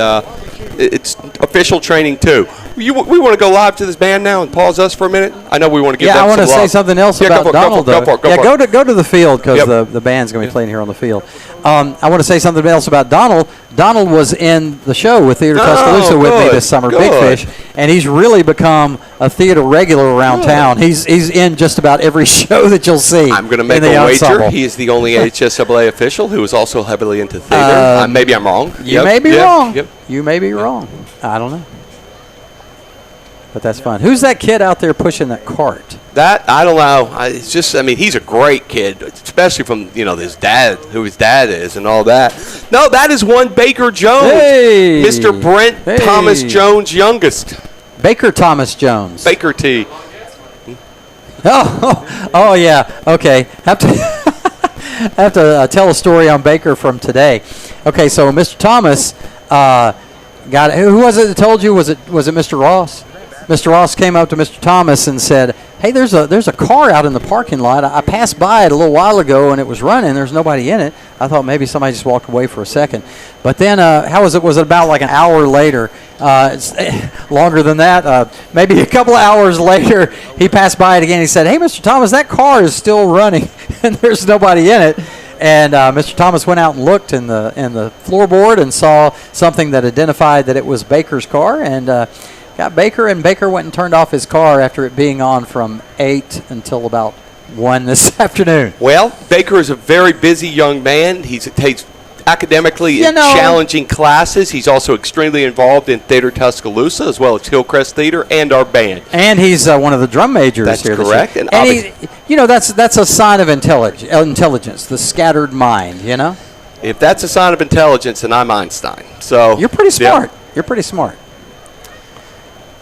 it's official training too. We want to go live to this band now and pause us for a minute. I know we want to give them some love. I want to say something else about Donald, though. Go to the field because Yep. the band's going to be playing here on the field. I want to say something else about Donald. Donald was in the show with Theater Tuscaloosa with me this summer, Big Fish, and he's really become a theater regular around town. He's in just about every show that you'll see. I'm going to make a wager. He is the only HSAA official who is also heavily into theater. Maybe I'm wrong. You may be wrong. You may be wrong. I don't know. But that's fun. Who's that kid out there pushing that cart? That, I don't know. It's just, he's a great kid, especially from, his dad, who his dad is and all that. No, that is one Baker Jones. Hey. Mr. Brent Thomas Jones' youngest. Baker Thomas Jones. Baker T. Oh yeah. Okay. Have to tell a story on Baker from today. Okay, so Mr. Thomas who was it that told you? Was it Mr. Ross? Mr. Ross came up to Mr. Thomas and said, "Hey, there's a car out in the parking lot. I passed by it a little while ago and it was running. There's nobody in it. I thought maybe somebody just walked away for a second. But then, how was it? Was it about like an hour later? It's longer than that. Maybe a couple of hours later, he passed by it again. He said, "Hey, Mr. Thomas, that car is still running and there's nobody in it." And Mr. Thomas went out and looked in the floorboard and saw something that identified that it was Baker's car, and got Baker. And Baker went and turned off his car after it being on from 8 until about 1 this afternoon. Well, Baker is a very busy young man. He takes academically challenging classes. He's also extremely involved in Theater Tuscaloosa as well as Hillcrest Theater and our band. And he's one of the drum majors here. That's correct. And that's a sign of intelligence, the scattered mind, If that's a sign of intelligence, then I'm Einstein. So you're pretty smart. Yeah. You're pretty smart.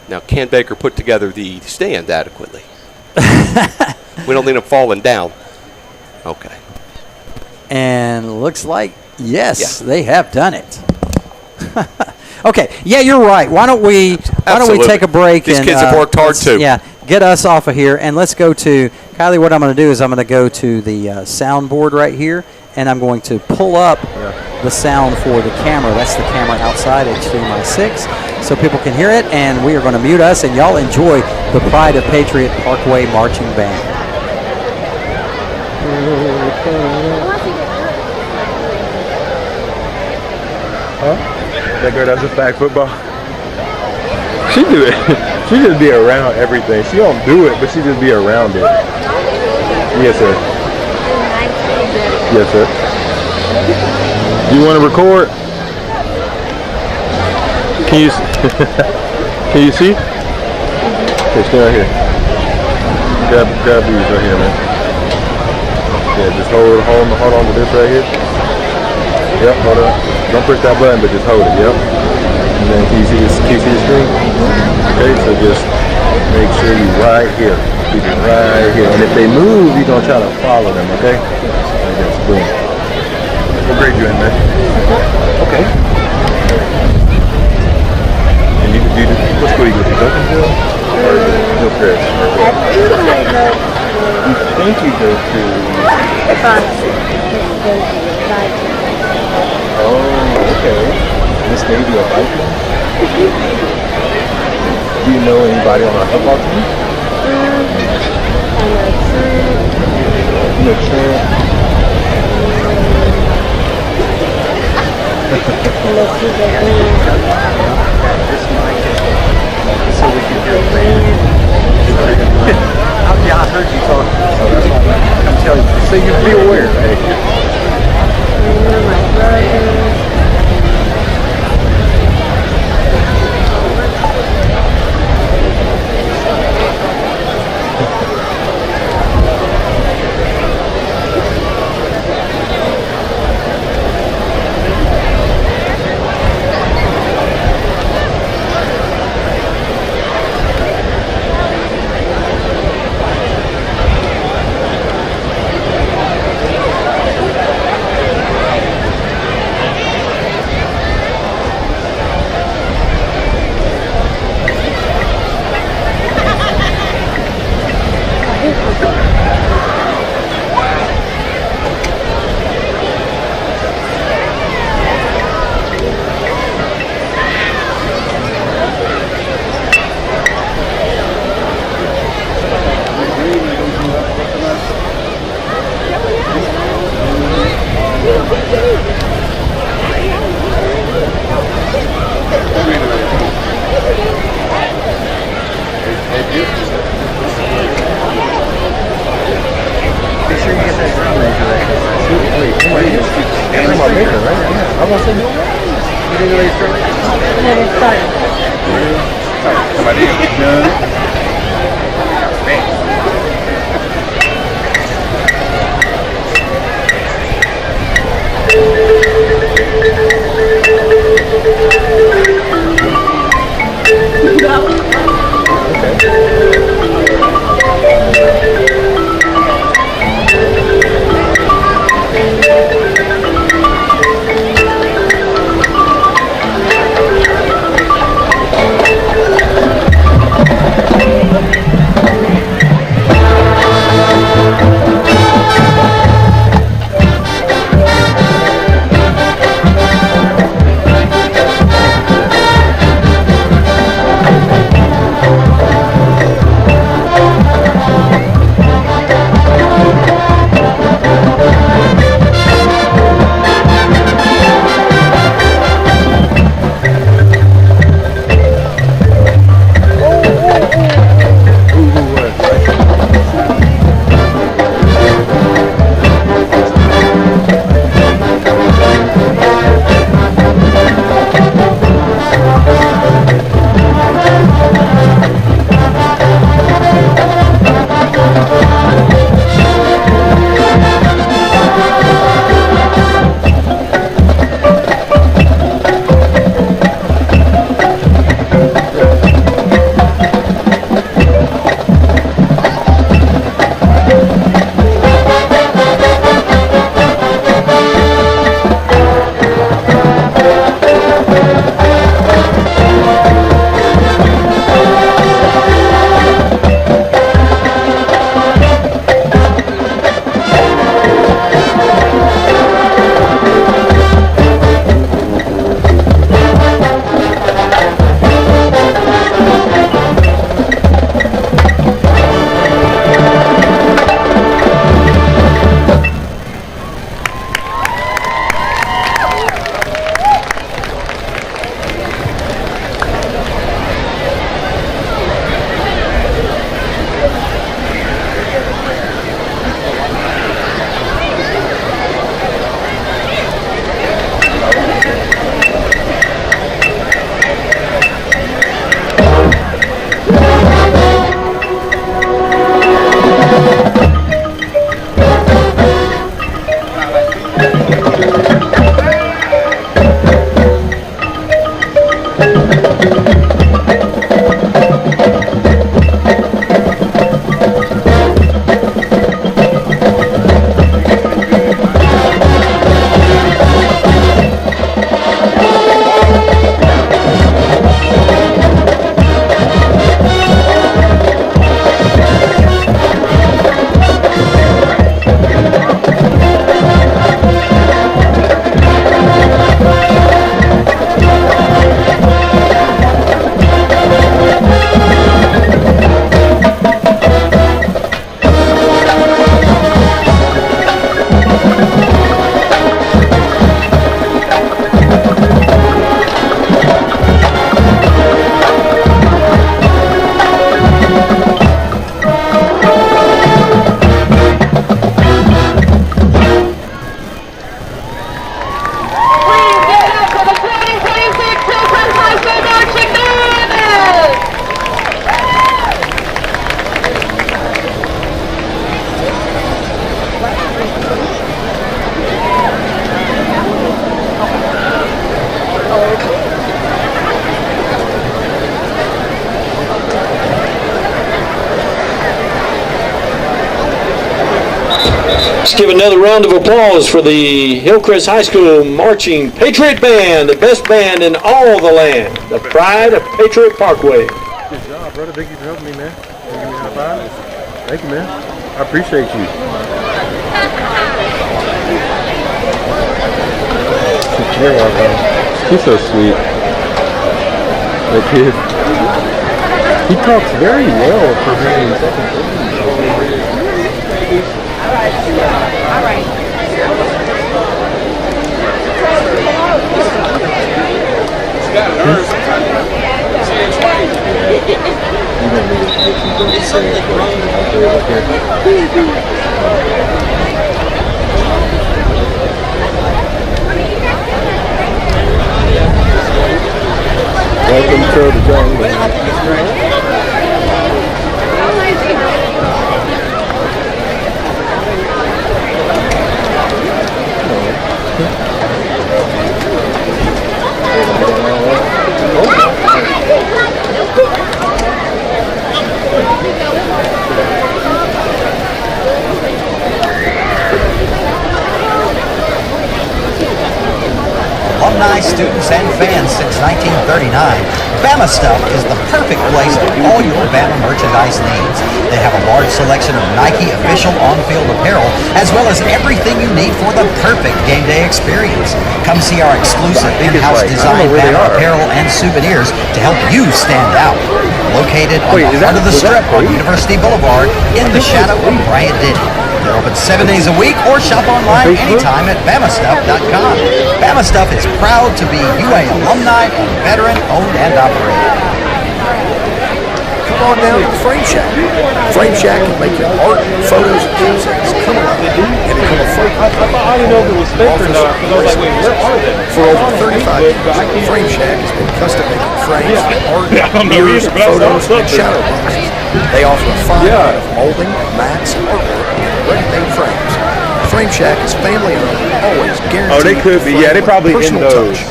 Now, can Baker put together the stand adequately? We don't need him falling down. Okay. And looks like, yes, they have done it. Okay. Yeah, you're right. Why don't we take a break? These kids have worked hard, too. Yeah. Get us off of here, and let's go to, Kylie, what I'm going to do is I'm going to go to the soundboard right here, and I'm going to pull up the sound for the camera. That's the camera outside HDMI 6, so people can hear it, and we are going to mute us, and y'all enjoy the Pride of Patriot Parkway Marching Band. Huh? That girl does a flag football. She do it. She just be around everything. She don't do it, but she just be around it. Yes, sir. Yes, sir. You want to record? Can you can you see? Okay, stay right here. Grab these right here, man. Yeah, just hold on to this right here. Yep, hold on. Don't push that button, but just hold it. Yep. And then can you see the screen? Okay, so just make sure you right here. Keep it right here. And if they move, you're gonna try to follow them, okay? Like this. Boom. What grade you in, man? Okay. And you what school you go to? Duncanville? Or Hillcrest? You think you go to Oh, okay. Miss Navy or Viking? Do you know anybody on our football team? I know Trent. So we can hear yeah, I heard you talking. So that's why I'm telling you. So you be aware, hey. Let's give another round of applause for the Hillcrest High School Marching Patriot Band, the best band in all the land, the pride of Patriot Parkway. Good job, brother. Thank you for helping me, man. Can you give me a high five? Thank you, man. I appreciate you. He's so sweet. That kid. He talks very well for being second grade. Welcome to the jungle. Alumni, students, and fans since 1939, Bama Stuff is the perfect place for all your Bama merchandise needs. They have a large selection of Nike official on-field apparel, as well as everything you need for the perfect game day experience. Come see our exclusive in-house designed Bama apparel and souvenirs to help you stand out. Located on the heart of the Strip on University Boulevard in the shadow of Bryant Denny. They're open 7 days a week or shop online anytime at BamaStuff.com. Bama Stuff is proud to be UA alumni and veteran owned and operated. Come on down to the Frame Shack. Frame Shack can make your art, photos, and keepsakes. Come on and become a photo. I didn't know if it was fake or not. I was like, wait, where are they? For over 35 years, Frame Shack has been custom making frames, art, mirrors, photos, and shadow boxes. They offer a fine line of molding, mats, artwork, and ready-made frames. Frame Shack is family-owned and always guaranteed. Oh, they could be. Yeah, they probably in personal those. touch.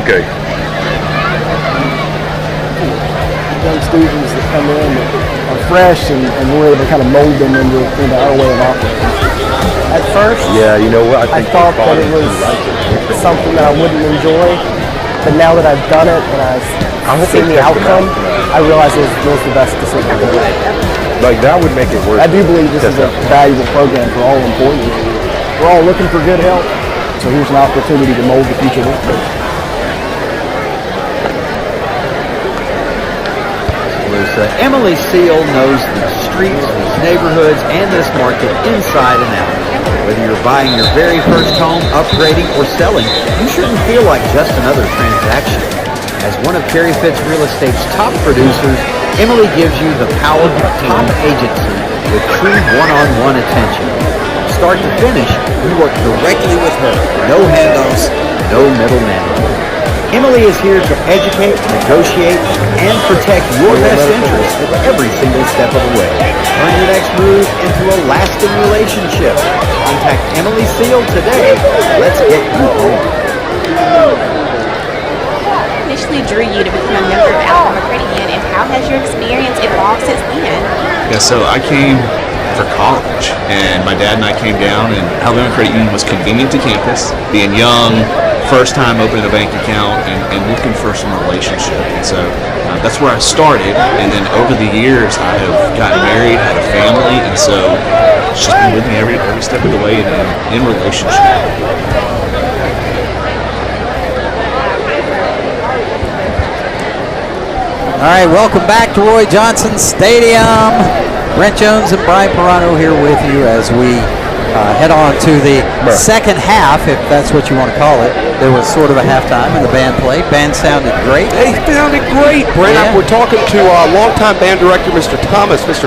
Okay. Young students that come in that are fresh and we're able to kind of mold them into our way of operating. At first, Yeah, you know what? I thought that it was something that I wouldn't enjoy, but now that I've done it and I've seen the outcome, I realize it was the best decision to do. Like, that would make it worth I do believe this is a valuable program for all employees. We're all looking for good health, so here's an opportunity to mold the future workforce. Emily Seal knows these streets, these neighborhoods, and this market inside and out. Whether you're buying your very first home, upgrading, or selling, you shouldn't feel like just another transaction. As one of Kerry Fitz Real Estate's top producers, Emily gives you the power of top agency with true one-on-one attention. From start to finish, you work directly with her. No handoffs, no middleman. Emily is here to educate, negotiate, and protect your best interests every single step of the way. Turn your next move into a lasting relationship. Contact Emily Seal today. Let's get you home. What initially drew you to become a member of Alabama Credit Union, and how has your experience evolved since then? Yeah, so I came for college, and my dad and I came down, and Alabama Credit Union was convenient to campus. Being young, first time opening a bank account, and looking for some relationship. And so that's where I started, and then over the years I have gotten married, had a family, and so it's just been with me every step of the way in relationship. All right, welcome back to Roy Johnson Stadium. Brent Jones and Brian Pirano here with you as we head on to the second half, if that's what you want to call it. There was sort of a halftime and the band played. Band sounded great. They sounded great, Brent. Yeah. We're talking to longtime band director, Mr.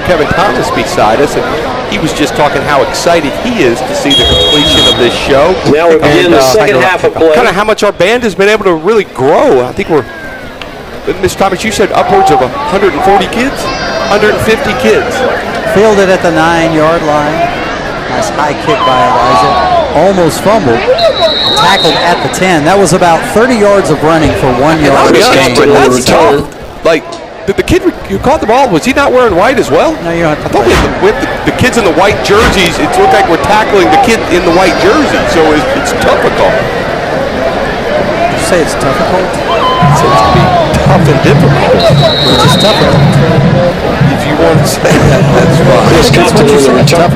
Kevin Thomas, beside us, and he was just talking how excited he is to see the completion of this show. Now we begin the second half of play. Kind of how much our band has been able to really grow. I think Mr. Thomas, you said upwards of 140 kids? 150 kids. Fielded at the 9-yard line. Nice high kick by Elijah. Almost fumbled. Tackled at the 10. That was about 30 yards of running for 1 yard. That's tough. Like, the kid who caught the ball, was he not wearing white as well? No, you don't have to. I thought with the kids in the white jerseys, it looked like we're tackling the kid in the white jersey, so it's difficult. Did you say it's difficult? It seems to be tough and difficult. It's just difficult. If you want to say that, that's fine. That's what you said, tough.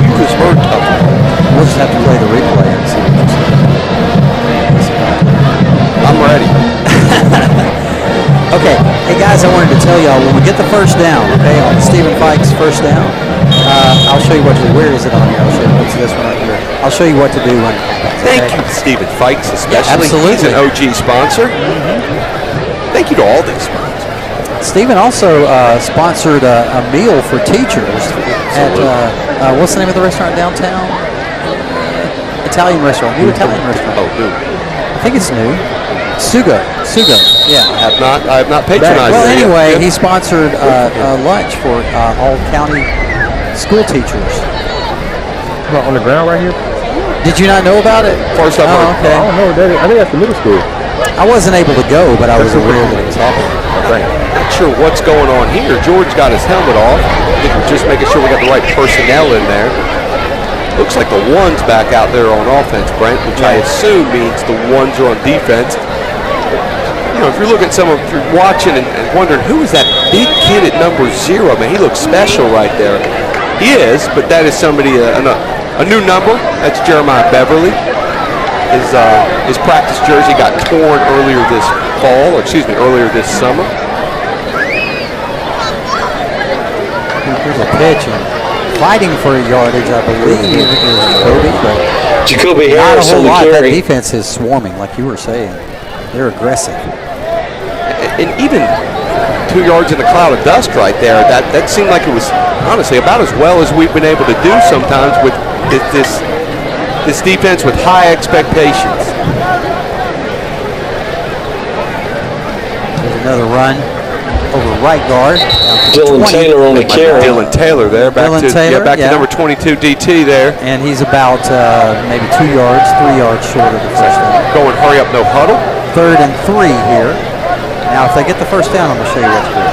You just heard tough. We'll just have to play the replay and see what you say. I'm ready. Okay, hey guys, I wanted to tell y'all, when we get the first down, okay, on Stephen Fike's first down, I'll show you what to do. Where is it on here? I'll show you. It's this one right here. I'll show you what to do when it happens. Thank you, Stephen Fikes, especially. Absolutely. He's an OG sponsor. Thank you to all these sponsors. Stephen also sponsored a meal for teachers at what's the name of the restaurant downtown? Italian restaurant, new Italian restaurant. Oh, new. I think it's new. Sugo. Yeah. I have not patronized Well, it yet. anyway, Yeah. he sponsored a lunch for all county school teachers. On the ground right here? Did you not know about it? First I've heard. Okay. I don't know. I think that's the middle school. I wasn't able to go, but I was aware that it was happening. Not sure what's going on here. George got his helmet off. I think we're just making sure we got the right personnel in there. Looks like the ones back out there on offense, Brent, which I assume means the ones are on defense. You know, if you're looking at someone, if you're watching and wondering who is that big kid at number 0, man, he looks special right there. He is, but that is somebody, a new number. That's Jeremiah Beverly. His practice jersey got torn earlier this this summer. Here's a pitch and fighting for yardage, I believe, is Jacoby, but Jacoby not a Harris whole on the lot. That carry. defense is swarming, like you were saying. They're aggressive. And even 2 yards in a cloud of dust right there, that seemed like it was honestly about as well as we've been able to do sometimes with this defense with high expectations. There's another run over right guard. Dylan Taylor on the carry. Dylan Taylor there, back to number 22 DT there. And he's about maybe 2 yards, 3 yards short of the first down. Going hurry up, no huddle. 3rd and 3 here. Now, if they get the first down, I'm going to show you what's good.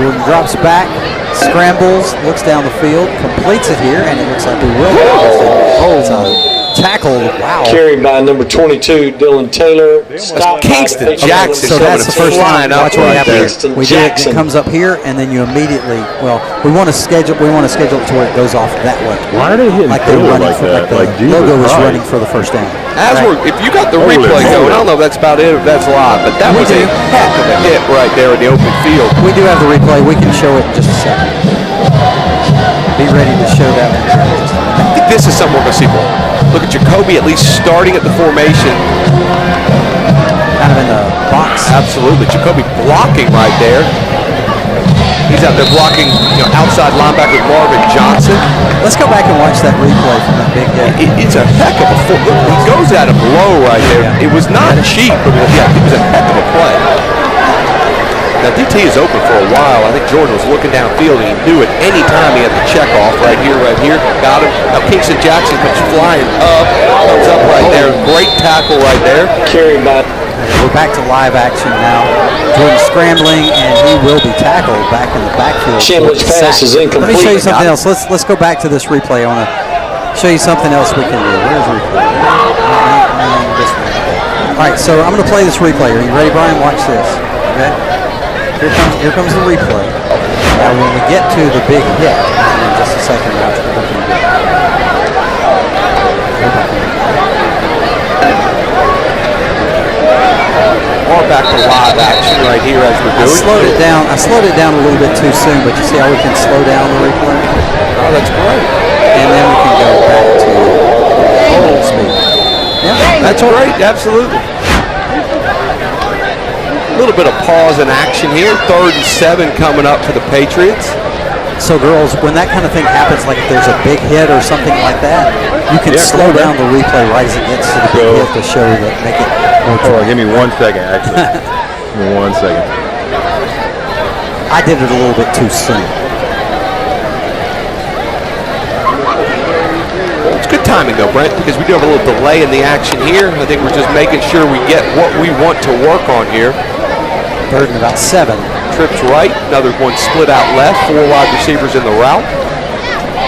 Jordan drops back, scrambles, looks down the field, completes it here, and it looks like he will. Tackle, wow. Carried by number 22, Dylan Taylor. Stopped by Kingston Jackson. So that's the first time. Watch what happens. Kingston We do it. It Jackson. comes up here, and then you immediately. Well, we want to schedule it to where it goes off that way. Why are they hitting Like they're Taylor running like for, that? like the Jesus logo was Christ. running for the first down. If you got the replay going, I don't know if that's about it or if that's live, but that was a heck of a hit right there in the open field. We do have the replay. We can show it in just a second. Be ready to show that one. I think this is something we're going to see more. Look at Jacoby at least starting at the formation. Kind of in the box. Absolutely. Jacoby blocking right there. He's out there blocking, outside linebacker Marvin Johnson. Let's go back and watch that replay from that big hit. It's a heck of a foot. He goes at him low right there. It was not cheap, but it was a heck of a play. Now, DT is open for a while. I think Jordan was looking downfield, and he knew it any time he had the check off right here. Got him. Now, Kingston Jackson comes flying up, comes up right there. Great tackle right there. Carried by. We're back to live action now. Jordan scrambling, and he will be tackled back in the backfield. Shamblich's pass is incomplete. Let me show you something else. Let's go back to this replay. I want to show you something else we can do. Where's the replay? This one. All right, so I'm going to play this replay. Are you ready, Brian? Watch this. Okay. Here comes the replay. Now, when we get to the big hit, in just a second, watch what we can do. Or back to live action right here as we're doing. I slowed it down a little bit too soon, but you see how we can slow down the replay? Oh, that's great. And then we can go back to full speed. Yeah, That's great. Absolutely. A little bit of pause in action here. 3rd and 7 coming up for the Patriots. So, girls, when that kind of thing happens, like if there's a big hit or something like that, you can slow down the replay right as it gets to the big hit to show you that, make it more Hold on, give me 1 second, actually. Give me 1 second. I did it a little bit too soon. Well, it's good timing, though, Brent, because we do have a little delay in the action here. I think we're just making sure we get what we want to work on here. 3rd and about 7. Trips right, another one split out left, 4 wide receivers in the route.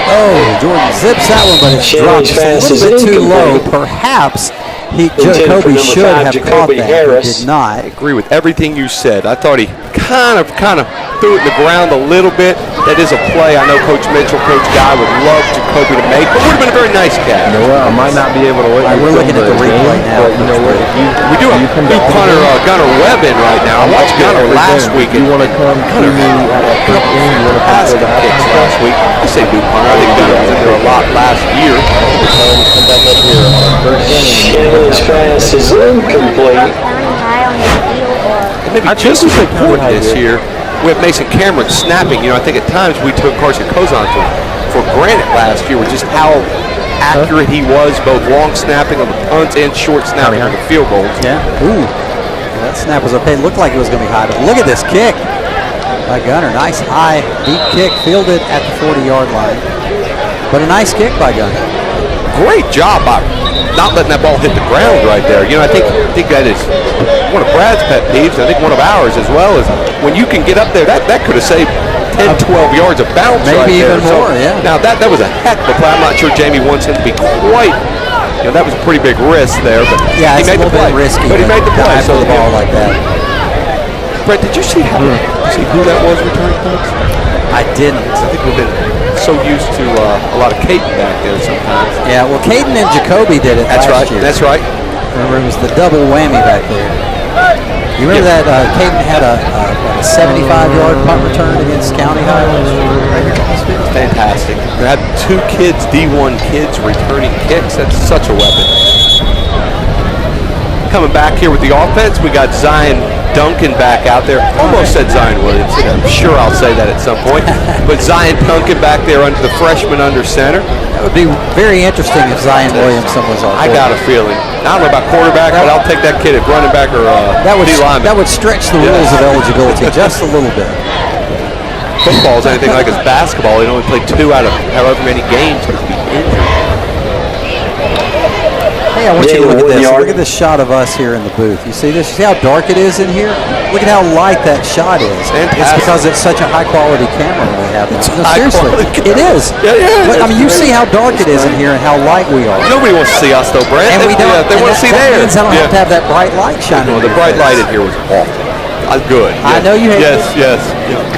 Oh, Jordan zips that one, but it's dropped just a little bit too low. Perhaps Jacoby should have caught that. He did not. I agree with everything you said. I thought he kind of threw it in the ground a little bit. That is a play I know Coach Mitchell, Coach Guy would love Jacoby to make, but would have been a very nice catch. You know what? I might not be able to wait. We're looking at the replay now. But you know what? We do have new punter Gunnar Webb in right now. I watched Gunnar last week. You want to come to me at a first game? You want to come Positive kicks last week. I say new punter. I think Gunnar was in there a lot last year. come back up here on first game? Shamblich's pass is incomplete. challenge of the field, or Maybe just as important this year, we have Mason Cameron snapping. I think at times we took Carson Kozon for granted last year with just how accurate he was, both long snapping on the punts and short snapping on the field goals. Yeah. Ooh. That snap was okay. It looked like it was going to be high, but look at this kick by Gunner. Nice high, deep kick, fielded at the 40-yard line. But a nice kick by Gunner. Great job by not letting that ball hit the ground right there. I think that is one of Brad's pet peeves. I think one of ours as well is when you can get up there, that could have saved 10, 12 yards of bounce maybe right there. Even more, yeah. Now that was a heck of a play. I'm not sure Jamie wants him to be quite. That was a pretty big risk there, but yeah, he made the play. Risky, but he made the play. So the ball like that. Brett, did you see who that was returning punts? I didn't. I think we've been so used to a lot of Caden back there sometimes. Yeah, well, Caden and Jacoby did it last year. That's right. Remember, it was the double whammy back there. You remember that Caden had a 75-yard punt return against County Highlands? Fantastic. To have two kids, D1 kids, returning kicks, that's such a weapon. Coming back here with the offense, we got Zion Duncan back out there. Almost said Zion Williamson. I'm sure I'll say that at some point. But Zion Duncan back there under the freshman under center. That would be very interesting if Zion Williamson was our I got a feeling. I don't know about quarterback, but I'll take that kid at running back or D-lineman. That would stretch the rules of eligibility just a little bit. Football is anything like as basketball. He only played 2 out of however many games because he injured. Hey, I want you to look at this. Look at this shot of us here in the booth. You see this? You see how dark it is in here? Look at how light that shot is. Fantastic. It's because it's such a high-quality camera we have. No, seriously, it is. Yeah. But, I mean, you see how dark it is in here and how light we are. Nobody wants to see us, though, Brent. And we don't. They want to see that theirs. Means I don't have to have that bright light shining. No, the bright light in here was awful. Good. I know you hated it. Yes.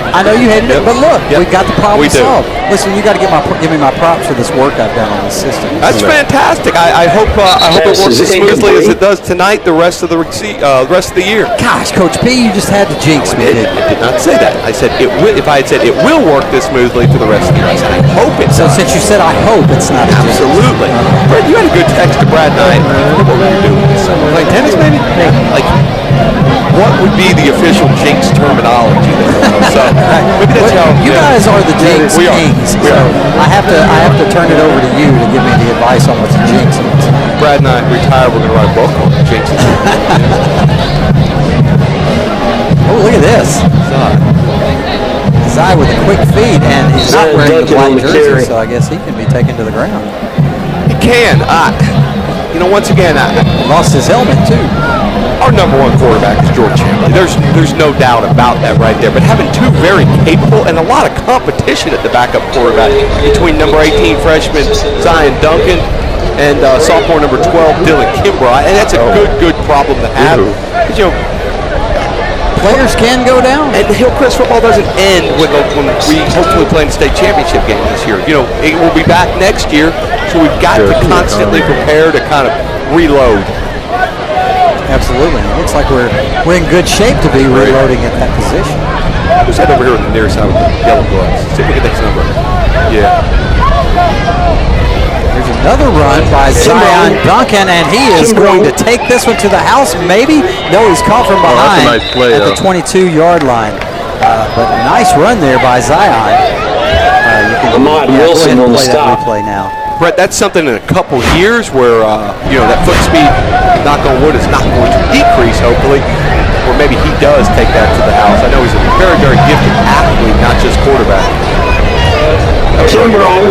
I know you hated it, but look, we got the problem We do. solved. Listen, you got to give me my props for this work I've done on this system. That's fantastic. I hope it works as smoothly as it does tonight. The rest of the year. Gosh, Coach P, you just had to jinx me. I did not say that. I said it will. If I had said it will work this smoothly for the rest of the year, I said I hope it. So since you said I hope, it's not. Absolutely. Brett, you had a good text to Brad and I. What were you doing? Playing tennis, maybe? Like, what would be the official jinx terminology? So maybe that's how you guys are the jinx kings. We are. I have to turn it over to you to give me the advice on what's a jinx. Brad and I retire. We're going to write a book on jinx. Oh, look at this. Zai with a quick feed, and he's not wearing the black jersey, so I guess he can be taken to the ground. He can. Once again, lost his helmet too. Our number one quarterback is George Chamberlain. There's no doubt about that right there. But having two very capable and a lot of competition at the backup quarterback between number 18 freshman Zion Duncan and sophomore number 12 Dylan Kimbrough, and that's a good problem to have. Players can go down. And Hillcrest football doesn't end when we hopefully play in the state championship game this year. It will be back next year, so we've got to constantly prepare to kind of reload. Absolutely. It looks like we're in good shape to be reloading at that position. Who's that over here on the near side with the yellow gloves? See if we get that number. Yeah. There's another run by Zion Duncan, and he is going to take this one to the house, maybe? No, he's caught from behind at the 22-yard line. But nice run there by Zion. Ahmad Wilson on the stop. Replay now. Brett, that's something in a couple years where, that foot speed, knock on wood, is not going to decrease, hopefully, or maybe he does take that to the house. I know he's a very, very gifted athlete, not just quarterback. Kimbrough.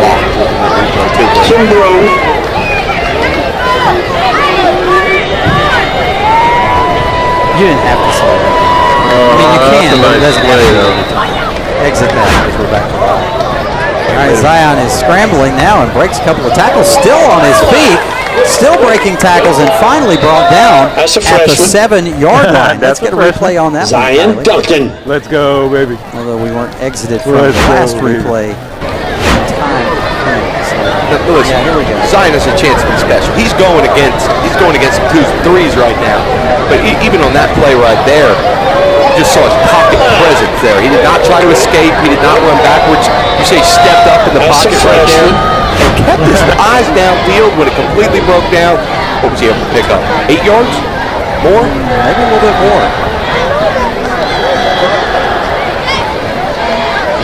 You didn't have to say that. I mean, you can, but it doesn't have to. Exit that because we're back to live. All right, Zion is scrambling now and breaks a couple of tackles. Still on his feet, still breaking tackles, and finally brought down at the 7-yard line. Let's get a replay on that Zion one. Duncan. Let's go, baby. Although we weren't exited from the last replay. Listen, here we go. Zion has a chance to be special. He's going against some 2s and 3s right now. But even on that play right there, you just saw his pocket presence there. He did not try to escape. He did not run backwards. You say he stepped up in the pocket right there and kept his eyes downfield when it completely broke down. What was he able to pick up? 8 yards? More? Maybe a little bit more.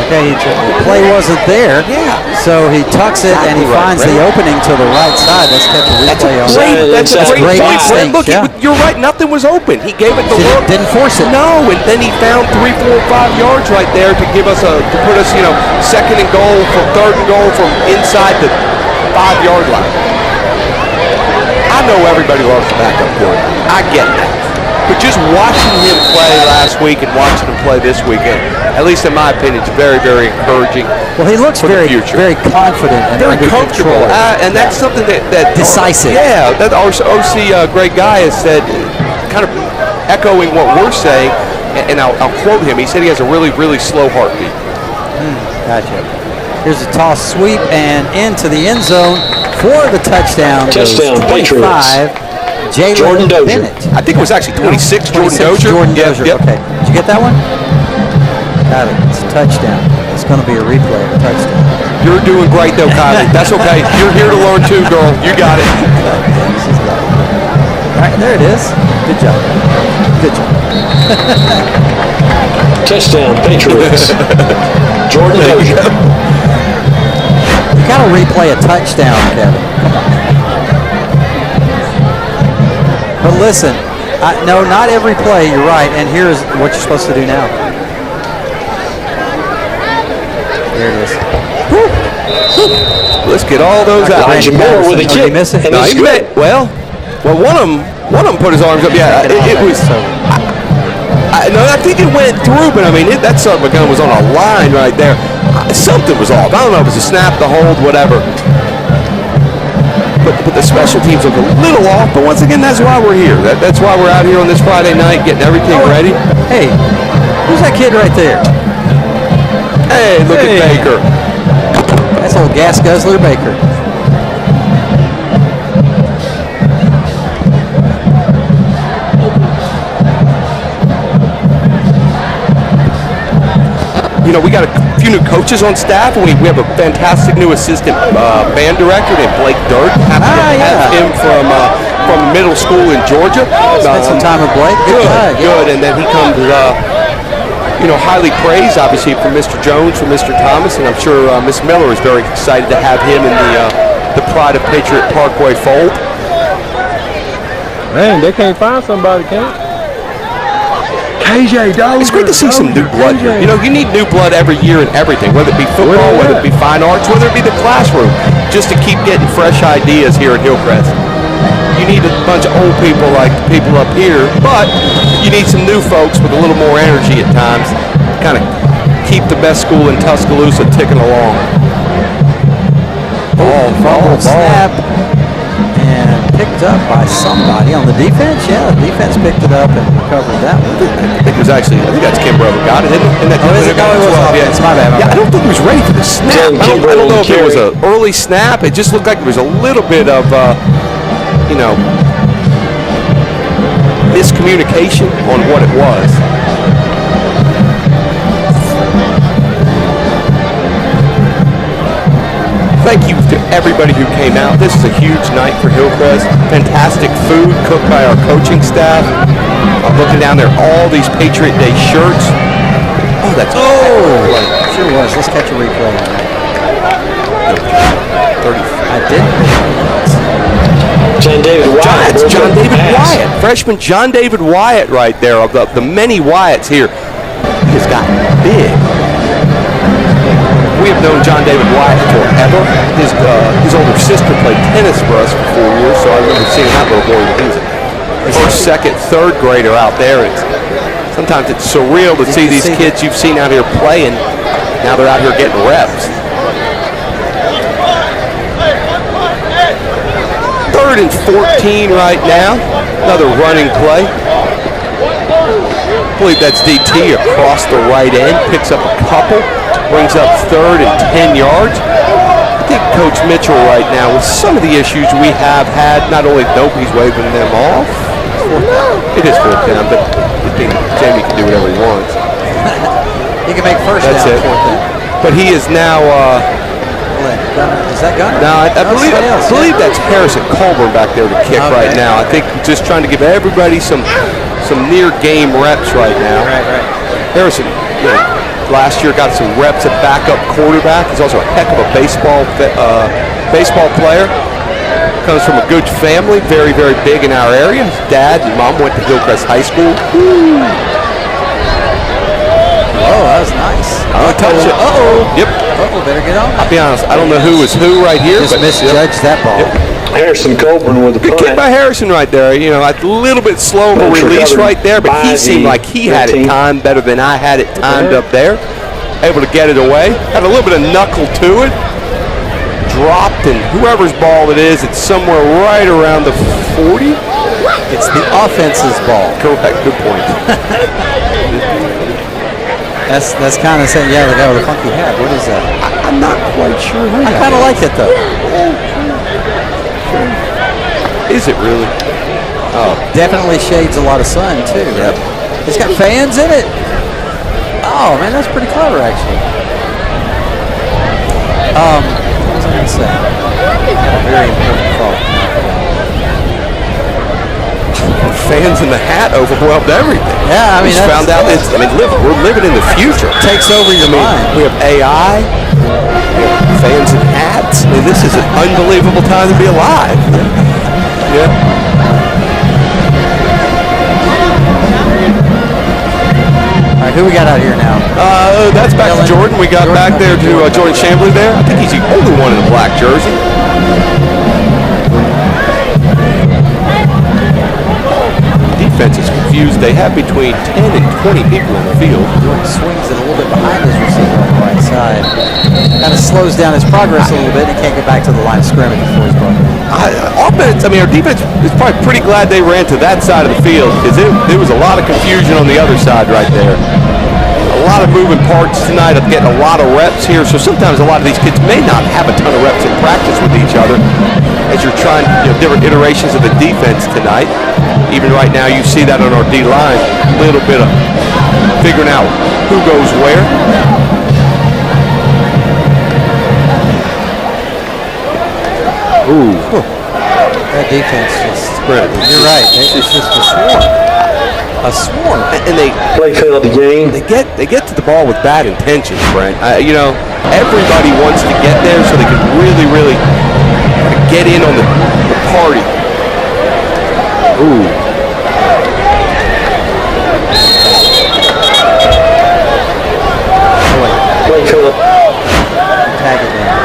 Okay, the play wasn't there. Yeah. So he tucks it and he finds the opening to the right side. Let's catch a replay on that. That's a great point. instinct, Look, yeah. you're right. Nothing was open. He gave it the look. Didn't force it. No, and then he found 3, 4, 5 yards right there to give us to put us, second and goal from third and goal from inside the 5-yard line. I know everybody loves the backup quarterback. I get that. But just watching him play last week and watching him play this weekend, at least in my opinion, is very, very encouraging. Well, he looks very confident and very under comfortable, control. and that's something that decisive. That our OC Greg Guy has said, kind of echoing what we're saying. And I'll quote him. He said he has a really, really slow heartbeat. Gotcha. Here's a toss sweep and into the end zone for the touchdown. Touchdown, Patriots. Jordan Bennett. I think it was actually 26, Jordan Dozier. Jordan Dozier. Yep. Okay. Did you get that one? Got it. It's a touchdown. It's going to be a replay of a touchdown. You're doing great, though, Kylie. That's okay. You're here to learn, too, girl. You got it. All right, there it is. Good job. Good job. Touchdown, Patriots. Jordan Dozier. You got to replay a touchdown, Kevin. Come on. But listen, no, not every play, you're right, and here's what you're supposed to do now. There it is. Woo. Let's get all those out. Elijah Moore with a kick. Miss it? No, he met, well, one of them put his arms up. Yeah, it was. I think it went through, but I mean, that son of a gun was on a line right there. Something was off. I don't know if it was a snap, the hold, whatever. But the special teams look a little off. But once again, that's why we're here. That's why we're out here on this Friday night getting everything ready. Hey, who's that kid right there? Hey, look at Baker. That's old gas guzzler Baker. We got a few new coaches on staff, and we have a fantastic new assistant band director named Blake Dirt. Happy to have him from middle school in Georgia. Spent some time with Blake. Good. And then he comes, highly praised, obviously, from Mr. Jones, from Mr. Thomas, and I'm sure Miss Miller is very excited to have him in the Pride of Patriot Parkway fold. Man, they can't find somebody, can they? KJ Dozier. It's great to see some new blood here. You need new blood every year in everything, whether it be football, whether it be fine arts, whether it be the classroom, just to keep getting fresh ideas here at Hillcrest. You need a bunch of old people like the people up here, but you need some new folks with a little more energy at times, kind of keep the best school in Tuscaloosa ticking along. Ball snap. And picked up by somebody on the defense. Yeah, the defense picked it up and recovered that one. I think that's Kimbrough got it, isn't it? Oh, is it? No, it was offense. My bad. I don't think he was ready for the snap. I don't know if it was an early snap. It just looked like there was a little bit of, miscommunication on what it was. Thank you to everybody who came out. This is a huge night for Hillcrest. Fantastic food cooked by our coaching staff. I'm looking down there, all these Patriot Day shirts. Oh, that's sure was. Let's catch a replay. 30. I didn't. John David Wyatt. That's John David Wyatt. Freshman John David Wyatt right there. Of the many Wyatts here. He has gotten big. We have known John David Wyatt forever. His older sister played tennis for us for 4 years, so I remember seeing that little boy when he was a first, second, third grader out there. Sometimes it's surreal to see these kids you've seen out here playing. Now they're out here getting reps. 3rd and 14 right now. Another running play. I believe that's DT across the right end. Picks up a couple. Brings up 3rd and 10 yards. I think Coach Mitchell right now, with some of the issues we have had, not only he's waving them off. It is 4th down, but I think Jamie can do whatever he wants. He can make first That's down. It. But he is now Gunner. Is that Gunner? No, I Somebody believe that's Harrison Colburn back there to kick right now. I think just trying to give everybody some near game reps right now. Right. Harrison, last year got some reps at backup quarterback. He's also a heck of a baseball player. Comes from a good family, very, very big in our area. His dad and mom went to Hillcrest High School. Oh, that was nice. Touch it. Yep. Better get on. I'll be honest, I don't know who was who right here. Just misjudged that ball. Yep. Harrison Colburn with the Good kick by Harrison right there. A little bit slow of a release right there, but he seemed like he had it timed better than I had it timed up there. Able to get it away. Had a little bit of knuckle to it. Dropped, and whoever's ball it is, it's somewhere right around the 40. It's the offense's ball. Correct. Good point. That's kind of saying, the guy with the funky hat. What is that? I'm not quite sure who I kind of like it, though. Is it really? Oh. Definitely shades a lot of sun, too. Yep. It's got fans in it. Oh, man, that's pretty clever, actually. What was I going to say? Very important thought. Fans in the hat overwhelmed everything. Yeah, I mean, we found out we're living in the future. Takes over your mind. We have AI, we have fans in hats. This is an unbelievable time to be alive. Yeah. All right, who we got out here now? That's back to Jordan. We got back there to Jordan Chambly there. I think he's the only one in a black jersey. Defense is confused. They have between 10 and 20 people in the field. Jordan swings it a little bit behind his receiver on the right side. Kind of slows down his progress a little bit. He can't get back to the line of scrimmage before he's brought in. Our defense is probably pretty glad they ran to that side of the field because there was a lot of confusion on the other side right there. A lot of moving parts tonight. I'm getting a lot of reps here, so sometimes a lot of these kids may not have a ton of reps in practice with each other as you're trying different iterations of the defense tonight. Even right now, you see that on our D-line, a little bit of figuring out who goes where. Ooh. That defense just, Brent, you're right, it's just a swarm. A swarm. And they play failed the game. They get to the ball with bad intentions, Brent. Everybody wants to get there so they can really, really get in on the party. Ooh. Tag it down.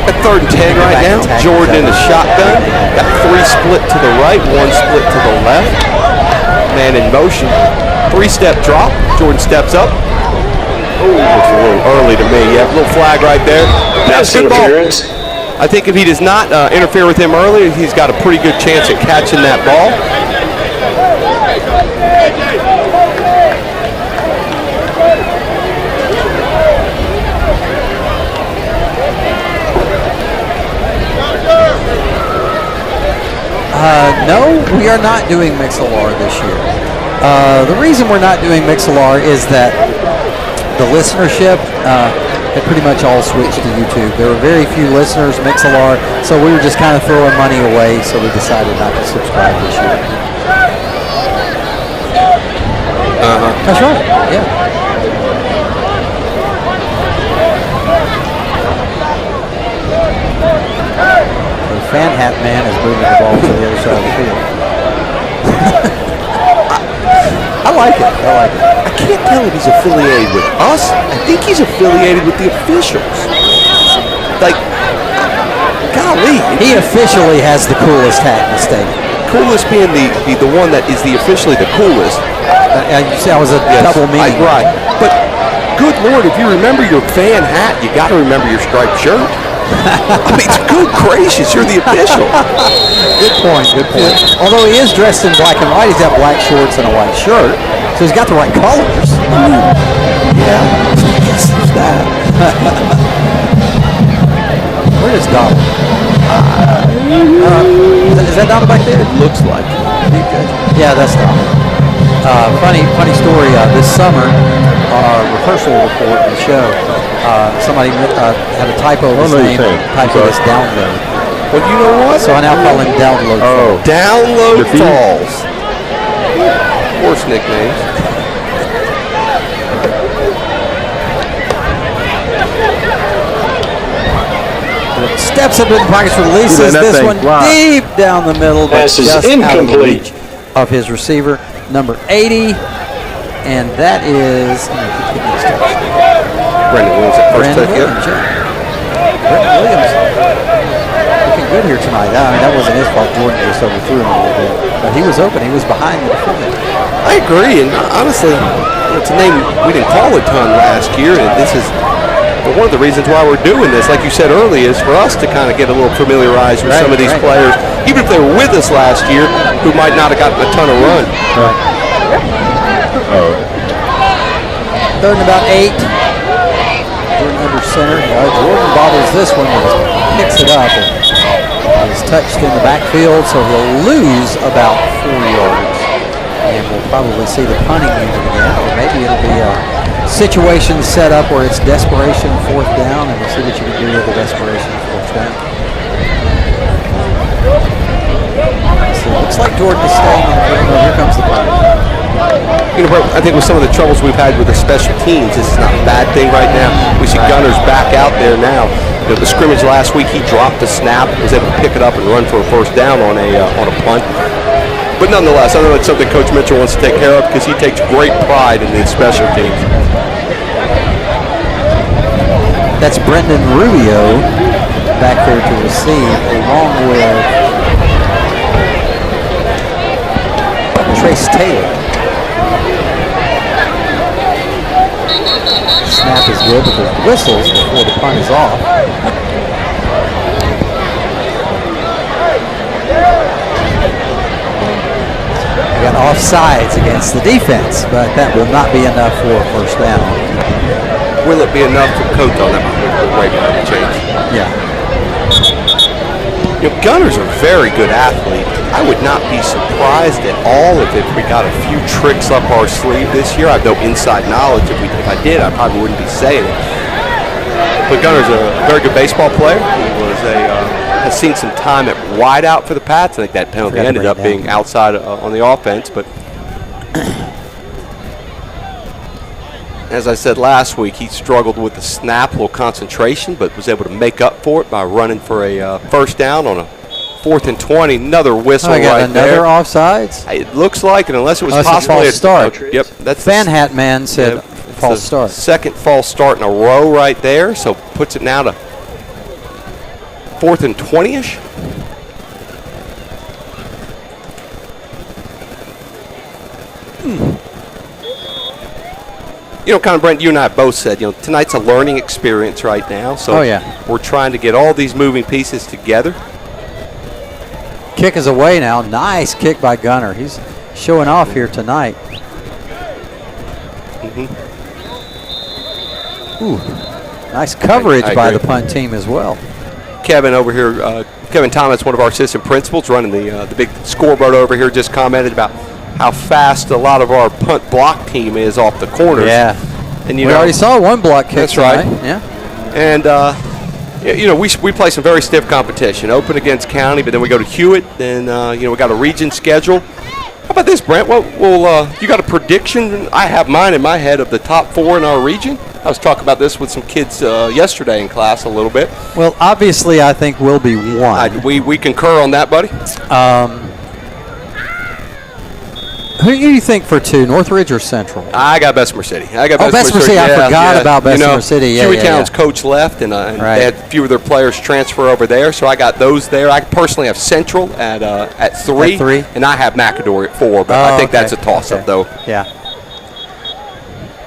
At 3rd and 10 right now. Jordan in the shotgun. Got 3 split to the right, 1 split to the left. Man in motion. 3-step drop. Jordan steps up. Ooh, looks a little early to me. Yeah, little flag right there. That's good ball. I think if he does not interfere with him early, he's got a pretty good chance at catching that ball. No, we are not doing Mixlr this year. The reason we're not doing Mixlr is that the listenership had pretty much all switched to YouTube. There were very few listeners, Mixlr, so we were just kind of throwing money away, so we decided not to subscribe this year. That's right, yeah. The fan hat man is moving the ball to the other side of the field. I like it. I can't tell if he's affiliated with us. I think he's affiliated with the officials. Like, golly. He officially has the coolest hat in the stadium. Coolest being the one that is officially the coolest. You see, that was a double meaning. Right. But, good Lord, if you remember your fan hat, you got to remember your striped shirt. I mean, good gracious, you're the official. Good point. Although he is dressed in black and white, he's got black shorts and a white shirt, so he's got the right colors. Yeah, who's that? Where is Donald? Is that Donald back there? It looks like it. Yeah, that's Donald. Funny story. This summer, on our rehearsal report in the show, Somebody had a typo in his name. Typo is download. Well, you know what? So I now call him Download Falls. Download Falls. Worst nicknames. Steps into the pockets, releases this one deep down the middle, but Pass is just out of the incomplete. reach of his receiver, number 80, and that is Brendan Williams at first Brandon take here. Williams. Brendan Williams looking good here tonight. I mean, that wasn't his fault. Jordan just overthrew him a little bit, but he was open. He was behind the defender. I agree, and honestly, it's a name we didn't call a ton last year, and this is one of the reasons why we're doing this, like you said earlier, is for us to kind of get a little familiarized with some of these players, even if they were with us last year, who might not have gotten a ton of run. Third and about 8. Jordan under center. Jordan bobbles this one, but picks it up and is touched in the backfield, so he'll lose about 4 yards. And we'll probably see the punting unit again, or maybe it'll be a situation set up where it's desperation 4th down, and we'll see what you can do with the desperation 4th down. So it looks like Jordan is staying on the field. No, here comes the punt. You know, I think with some of the troubles we've had with the special teams, this is not a bad thing right now. We see Gunner's back out there now. You know, the scrimmage last week, he dropped the snap, was able to pick it up and run for a 1st down on a punt. But nonetheless, I know it's something Coach Mitchell wants to take care of because he takes great pride in these special teams. That's Brendan Rubio back there to receive, along with Trace Taylor. Snap is good, but there's whistles before the punt is off. We got offsides against the defense, but that will not be enough for a 1st down. Will it be enough for Coach on that right now to change? Yeah. You know, Gunner's a very good athlete. I would not be surprised at all if we got a few tricks up our sleeve this year. I have no inside knowledge. If I did, I probably wouldn't be saying it. But Gunner's a very good baseball player. He was has seen some time at wideout for the Pats. I think that penalty ended up being outside on the offense. But as I said last week, he struggled with the snap, a little concentration, but was able to make up for it by running for a 1st down on a 4th and 20. Another whistle right there. Another offsides? It looks like it, unless it was possibly a false start. Yep, that's Fan Hat Man said false start. Second false start in a row right there, so puts it now to 4th and 20-ish. You know, kind of, Brent, you and I both said, you know, tonight's a learning experience right now. So we're trying to get all these moving pieces together. Kick is away now. Nice kick by Gunner. He's showing off here tonight. Ooh, nice coverage by the punt team as well. Kevin over here, Kevin Thomas, one of our assistant principals, running the big scoreboard over here, just commented about how fast a lot of our punt block team is off the corners. Yeah, and we already saw one block kick. That's tonight. right. Yeah, and you know, we play some very stiff competition. Open against County, but then we go to Hewitt. Then you know, we got a region schedule. How about this, Brent? Well, you got a prediction? I have mine in my head of the top 4 in our region. I was talking about this with some kids yesterday in class a little bit. Well, obviously, I think we'll be 1. We concur on that, buddy. Who do you think for 2, Northridge or Central? I got Bessemer City. Bessemer City. I forgot about Bessemer City. Yeah, Hueytown's coach left, and they had a few of their players transfer over there, so I got those there. I personally have Central at 3, and I have McAdory at 4, but I think that's a toss-up, though. Yeah.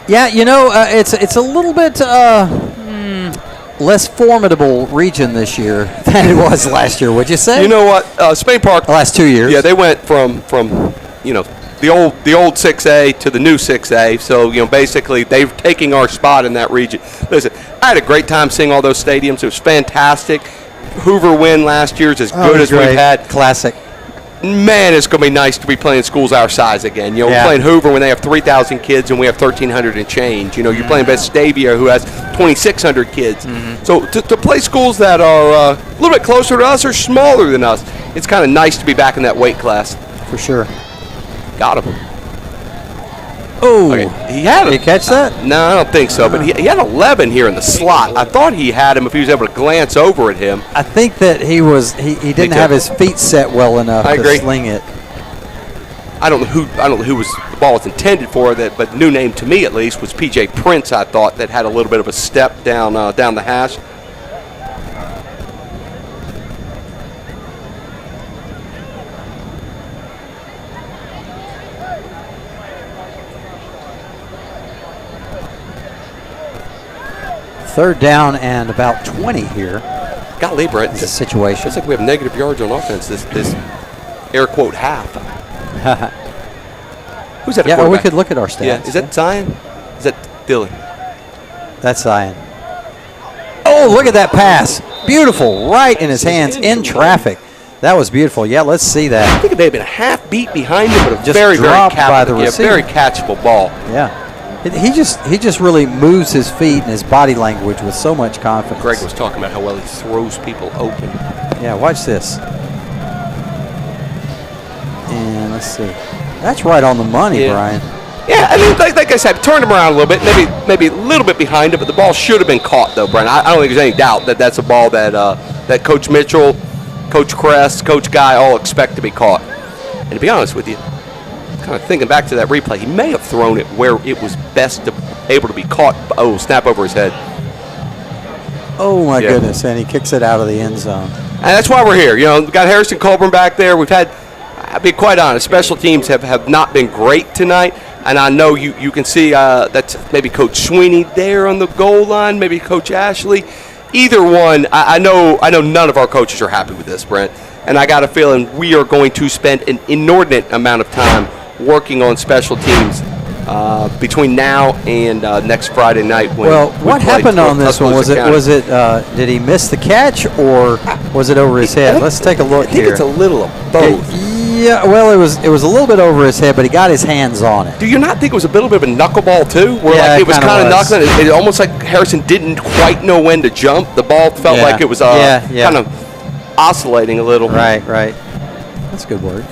Yeah, you know, it's a little bit less formidable region this year than it was last year, would you say? You know what? Spain Park. The last 2 years. Yeah, they went from you know, the old 6A to the new 6A. So, you know, basically they're taking our spot in that region. Listen, I had a great time seeing all those stadiums. It was fantastic. Hoover win last year is as good as we've had. Classic. Man, it's going to be nice to be playing schools our size again. You know, we're playing Hoover when they have 3,000 kids and we have 1,300 and change. You know, you're playing Vestavia who has 2,600 kids. So to play schools that are a little bit closer to us or smaller than us, it's kind of nice to be back in that weight class. For sure. Got him. Oh, okay. Did he catch that? No, I don't think so. But he had 11 here in the slot. I thought he had him if he was able to glance over at him. I think that he didn't have his feet set well enough to sling it. I don't know who was the ball was intended for, that, but the new name to me at least was PJ Prince. I thought that had a little bit of a step down the hash. Third down and about 20 here. Golly, Brett, this situation. It's like we have negative yards on offense this air quote half. Who's that? Yeah, we could look at our stats. Yeah, is that Zion? Is that Dylan? That's Zion. Oh, look at that pass! Beautiful, right in his hands in traffic. That was beautiful. Yeah, let's see that. I think it may have been a half beat behind him, but a Just very dropped by the catchable, very catchable ball. Yeah. He just really moves his feet and his body language with so much confidence. Greg was talking about how well he throws people open. Yeah, watch this. And let's see. That's right on the money, Brian. Yeah, I mean, like I said, turned him around a little bit, maybe a little bit behind it, but the ball should have been caught, though, Brian. I don't think there's any doubt that that's a ball that that Coach Mitchell, Coach Kress, Coach Guy all expect to be caught. And to be honest with you, kind of thinking back to that replay, he may have thrown it where it was best able to be caught. Oh, snap over his head. Oh, my goodness, and he kicks it out of the end zone. And that's why we're here. You know, we've got Harrison Colburn back there. We've had, I'll be quite honest, special teams have not been great tonight. And I know you can see that's maybe Coach Sweeney there on the goal line, maybe Coach Ashley. Either one, I know none of our coaches are happy with this, Brent. And I got a feeling we are going to spend an inordinate amount of time working on special teams between now and next Friday night. What happened on this one? Was it did he miss the catch or was it over his head? Let's take a look here. I think it's a little of both. Yeah, well, it was a little bit over his head, but he got his hands on it. Do you not think it was a little bit of a knuckleball too? Where it was kind of knuckling. It almost like Harrison didn't quite know when to jump. The ball felt like it was kind of oscillating a little. Right. That's a good word.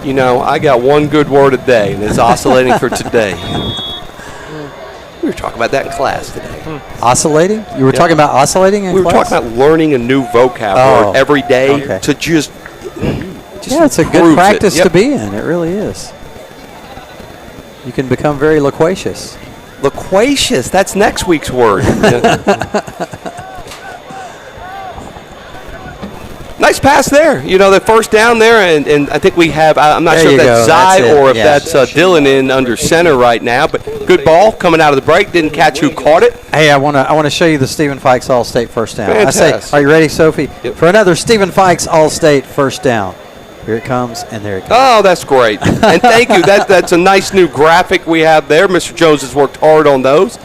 You know, I got one good word a day, and it's oscillating for today. We were talking about that in class today. Oscillating? You were talking about oscillating in class? We were talking about learning a new vocab word every day to just it's a good practice to be in. It really is. You can become very loquacious. Loquacious? That's next week's word. Nice pass there. You know, the first down there, and I think we have, I'm not sure if that's Zai or if that's Dylan in under center right now, but good ball coming out of the break. Didn't catch who caught it. Hey, I want to show you the Stephen Fikes All-State first down. Fantastic. I say, are you ready, Sophie? Yep. For another Stephen Fikes All-State first down. Here it comes, and there it goes. Oh, that's great. And thank you. That's a nice new graphic we have there. Mr. Jones has worked hard on those.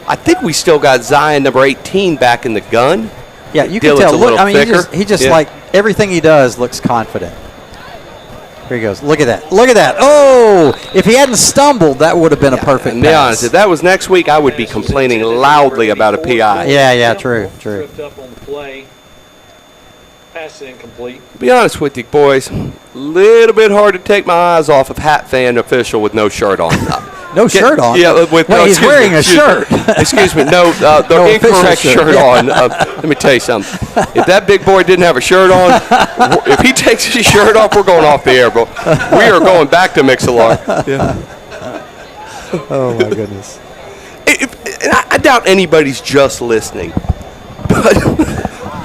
I think we still got Zion number 18 back in the gun. Yeah, you can tell. Look, I mean, he just like everything he does looks confident. Here he goes. Look at that. Look at that. Oh, if he hadn't stumbled, that would have been a perfect pass. To be honest, if that was next week, I would be complaining loudly about a PI. Yeah, true. Tripped up on the play. Pass incomplete. To be honest with you, boys, a little bit hard to take my eyes off of hat fan official with no shirt on. No shirt on? Yeah, he's wearing a shirt. Excuse me. No, the incorrect shirt on. Let me tell you something. If that big boy didn't have a shirt on, if he takes his shirt off, we're going off the air, bro. We are going back to Mix-a-Lot. Yeah. Oh, my goodness. And I doubt anybody's just listening, but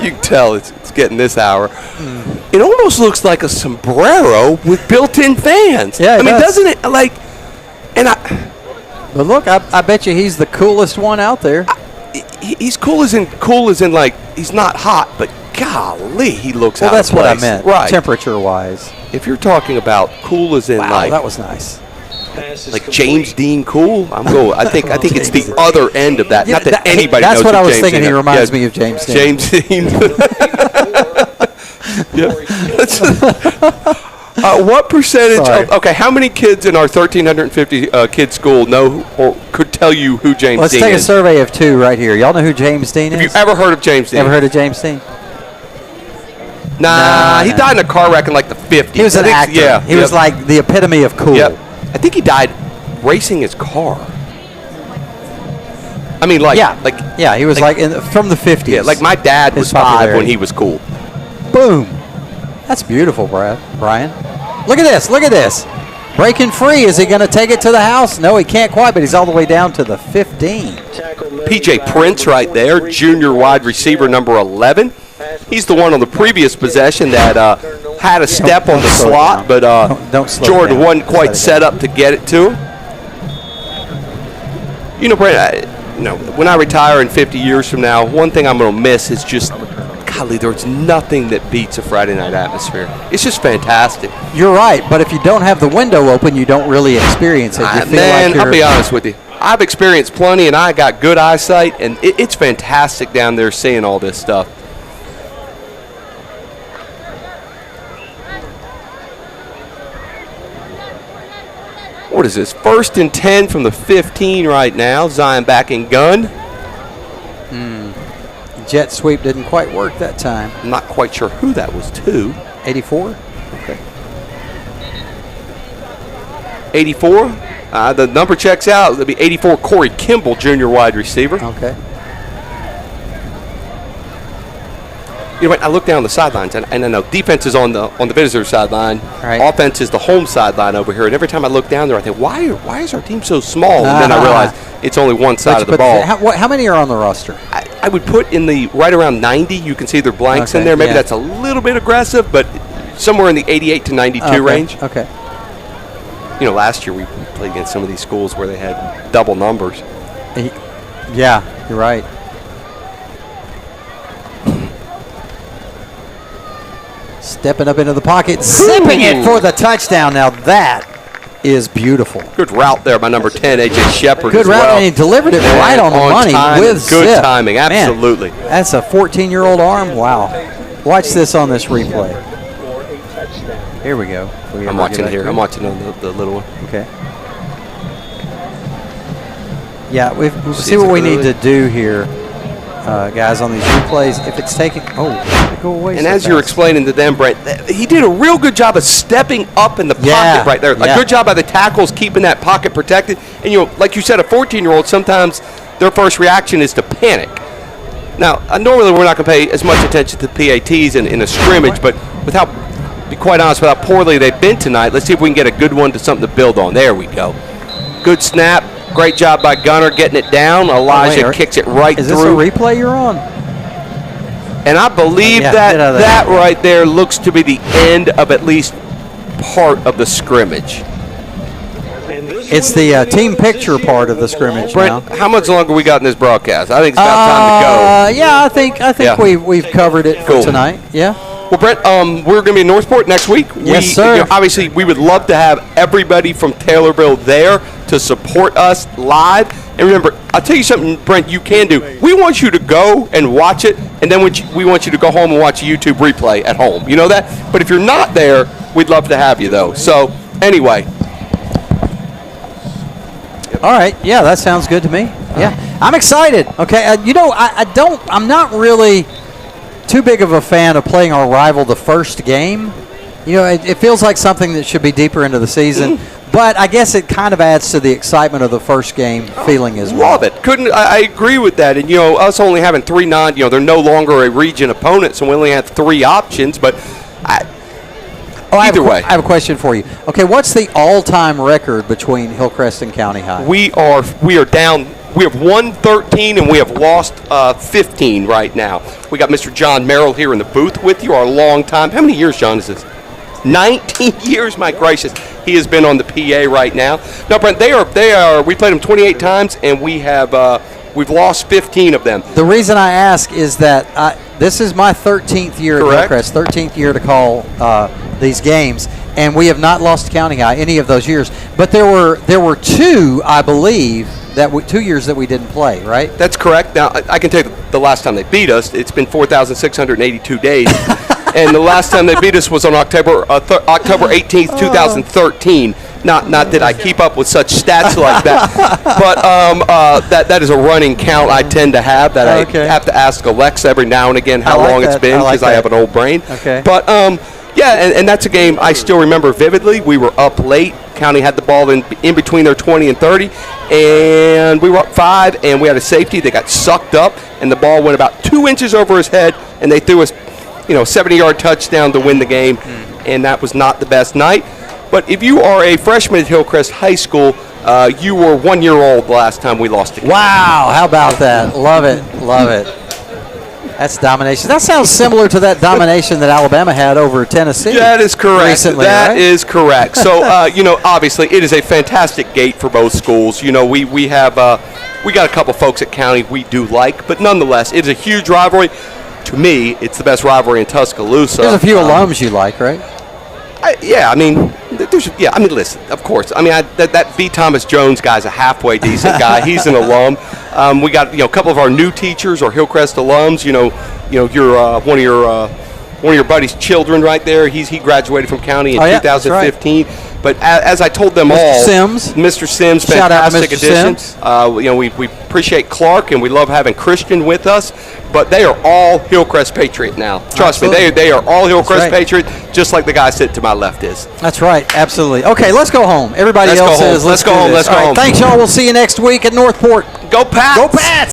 you can tell it's getting this hour. It almost looks like a sombrero with built-in fans. Yeah, I mean, doesn't it? Like, but look, I bet you he's the coolest one out there. He's cool as in like he's not hot, but golly, he looks out of place. Well, that's what I meant, right? Temperature-wise. If you're talking about cool as in that was nice. Like James Dean cool. I think it's the other end of that. Yeah, not that anybody that's knows what I was James thinking. Dean. He reminds me of James Dean. James Dean. What percentage? Sorry. Okay, how many kids in our 1,350 kid school know or could tell you who James Let's Dean take a is? survey of 2 right here. Y'all know who James Dean is? Have you ever heard of James Dean? Ever heard of James Dean? Nah, he died in a car wreck in like the 50s. He was an actor. Yeah, He was like the epitome of cool. Yep. I think he died racing his car. I mean, like, yeah, he was from the 50s. Yeah, like my dad was 5 when he was cool. Boom. That's beautiful, Brian. Look at this. Look at this. Breaking free. Is he going to take it to the house? No, he can't quite, but he's all the way down to the 15. PJ Prince right there, junior wide receiver number 11. He's the one on the previous possession that had a step on the slot, but Jordan wasn't quite set up to get it to him. You know, Brent, when I retire in 50 years from now, one thing I'm going to miss is just, golly, there's nothing that beats a Friday night atmosphere. It's just fantastic. You're right, but if you don't have the window open, you don't really experience it. You feel Man, like I'll be honest with you. I've experienced plenty, and I got good eyesight, and it's fantastic down there seeing all this stuff. What is this? 1st and 10 from the 15 right now. Zion back in gun. Jet sweep didn't quite work that time. I'm not quite sure who that was to. 84? Okay. 84. The number checks out. It'll be 84 Corey Kimball, junior wide receiver. Okay. You know what? I look down the sidelines, and I know defense is on the visitor sideline. Right. Offense is the home sideline over here. And every time I look down there, I think, why is our team so small? And then I realize it's only one side of the ball. How many are on the roster? I would put in the right around 90. You can see their blanks in there. Maybe that's a little bit aggressive, but somewhere in the 88 to 92 range. Okay. You know, last year we played against some of these schools where they had double numbers. Yeah, you're right. Stepping up into the pocket, zipping it for the touchdown. Now that is beautiful. Good route there by number 10, A.J. Shepard. Good route, and he delivered it right on the money with good zip. timing, absolutely. Man, that's a 14-year-old arm. Wow. Watch this on this replay. Here we go. I'm watching it here. I'm watching the little one. Okay. Yeah, we'll see what we need to do here, guys, on these replays. If it's taking, go away. And as you're explaining to them, Brent, he did a real good job of stepping up in the pocket right there. A good job by the tackles keeping that pocket protected. And, like you said, a 14-year-old, sometimes their first reaction is to panic. Now, normally we're not going to pay as much attention to PATs in a scrimmage, but be quite honest, with how poorly they've been tonight, let's see if we can get a good one to something to build on. There we go. Good snap. Great job by Gunner getting it down. Elijah kicks it right through. Is this a replay you're on? And I believe that right there looks to be the end of at least part of the scrimmage. It's the team picture part of the scrimmage. Brent, how much longer we got in this broadcast? I think it's about time to go. Yeah, I think we've covered it for tonight. Yeah. Well, Brent, we're going to be in Northport next week. Yes, sir. Obviously, we would love to have everybody from Taylorville there to support us live. And remember, I'll tell you something, Brent, you can do. We want you to go and watch it, and then we want you to go home and watch a YouTube replay at home. You know that? But if you're not there, we'd love to have you, though. So, anyway. All right. Yeah, that sounds good to me. Yeah. I'm excited. Okay. I'm not really too big of a fan of playing our rival the first game. It feels like something that should be deeper into the season. But I guess it kind of adds to the excitement of the first game feeling as well. Love it. I agree with that. And, us only having 3 they're no longer a region opponent, so we only have 3 options. But either way. I have a question for you. Okay, what's the all-time record between Hillcrest and County High? We are down. We have won 13 and we have lost 15 right now. We got Mr. John Merrill here in the booth with you, our long time. How many years, John, is this? 19 years, my gracious. He has been on the PA right now. No, Brent, they are. We played them 28 times, and we've lost 15 of them. The reason I ask is that this is my 13th year at Hillcrest, 13th year to call these games, and we have not lost to County High any of those years. But there were 2, I believe, 2 years that we didn't play, right? That's correct. Now, I can tell you the last time they beat us, it's been 4,682 days. And the last time they beat us was on October 18th, 2013. Not that I keep up with such stats like that, but that is a running count I tend to have that I have to ask Alexa every now and again how long it's been because I have an old brain. Okay. But yeah, and that's a game I still remember vividly. We were up late. County had the ball in between their 20 and 30, and we were up 5, and we had a safety that got sucked up, and the ball went about 2 inches over his head, and they threw us, 70-yard touchdown to win the game, and that was not the best night. But if you are a freshman at Hillcrest High School, you were 1 year old the last time we lost a game. Wow, how about that? Love it, love it. That's domination. That sounds similar to that domination that Alabama had over Tennessee. That is correct. Recently, That right? is correct. So, obviously, it is a fantastic gate for both schools. We have we got a couple folks at County we do like, but nonetheless, it is a huge rivalry. To me, it's the best rivalry in Tuscaloosa. There's a few alums you like, right? Listen, of course. That B. Thomas Jones guy's a halfway decent guy. He's an alum. We got a couple of our new teachers are Hillcrest alums. You're one of your buddy's children right there. He graduated from County in 2015. Right. But as I told them Mr. Sims, shout out to fantastic Mr. addition. Sims. We appreciate Clark and we love having Christian with us. But they are all Hillcrest Patriot now. Trust me, they are all Hillcrest Patriot, just like the guy sitting to my left is. That's right, absolutely. Okay, let's go home. Everybody else says let's go home. Let's go home. Thanks, y'all. We'll see you next week at Northport. Go Pats! Go Pats!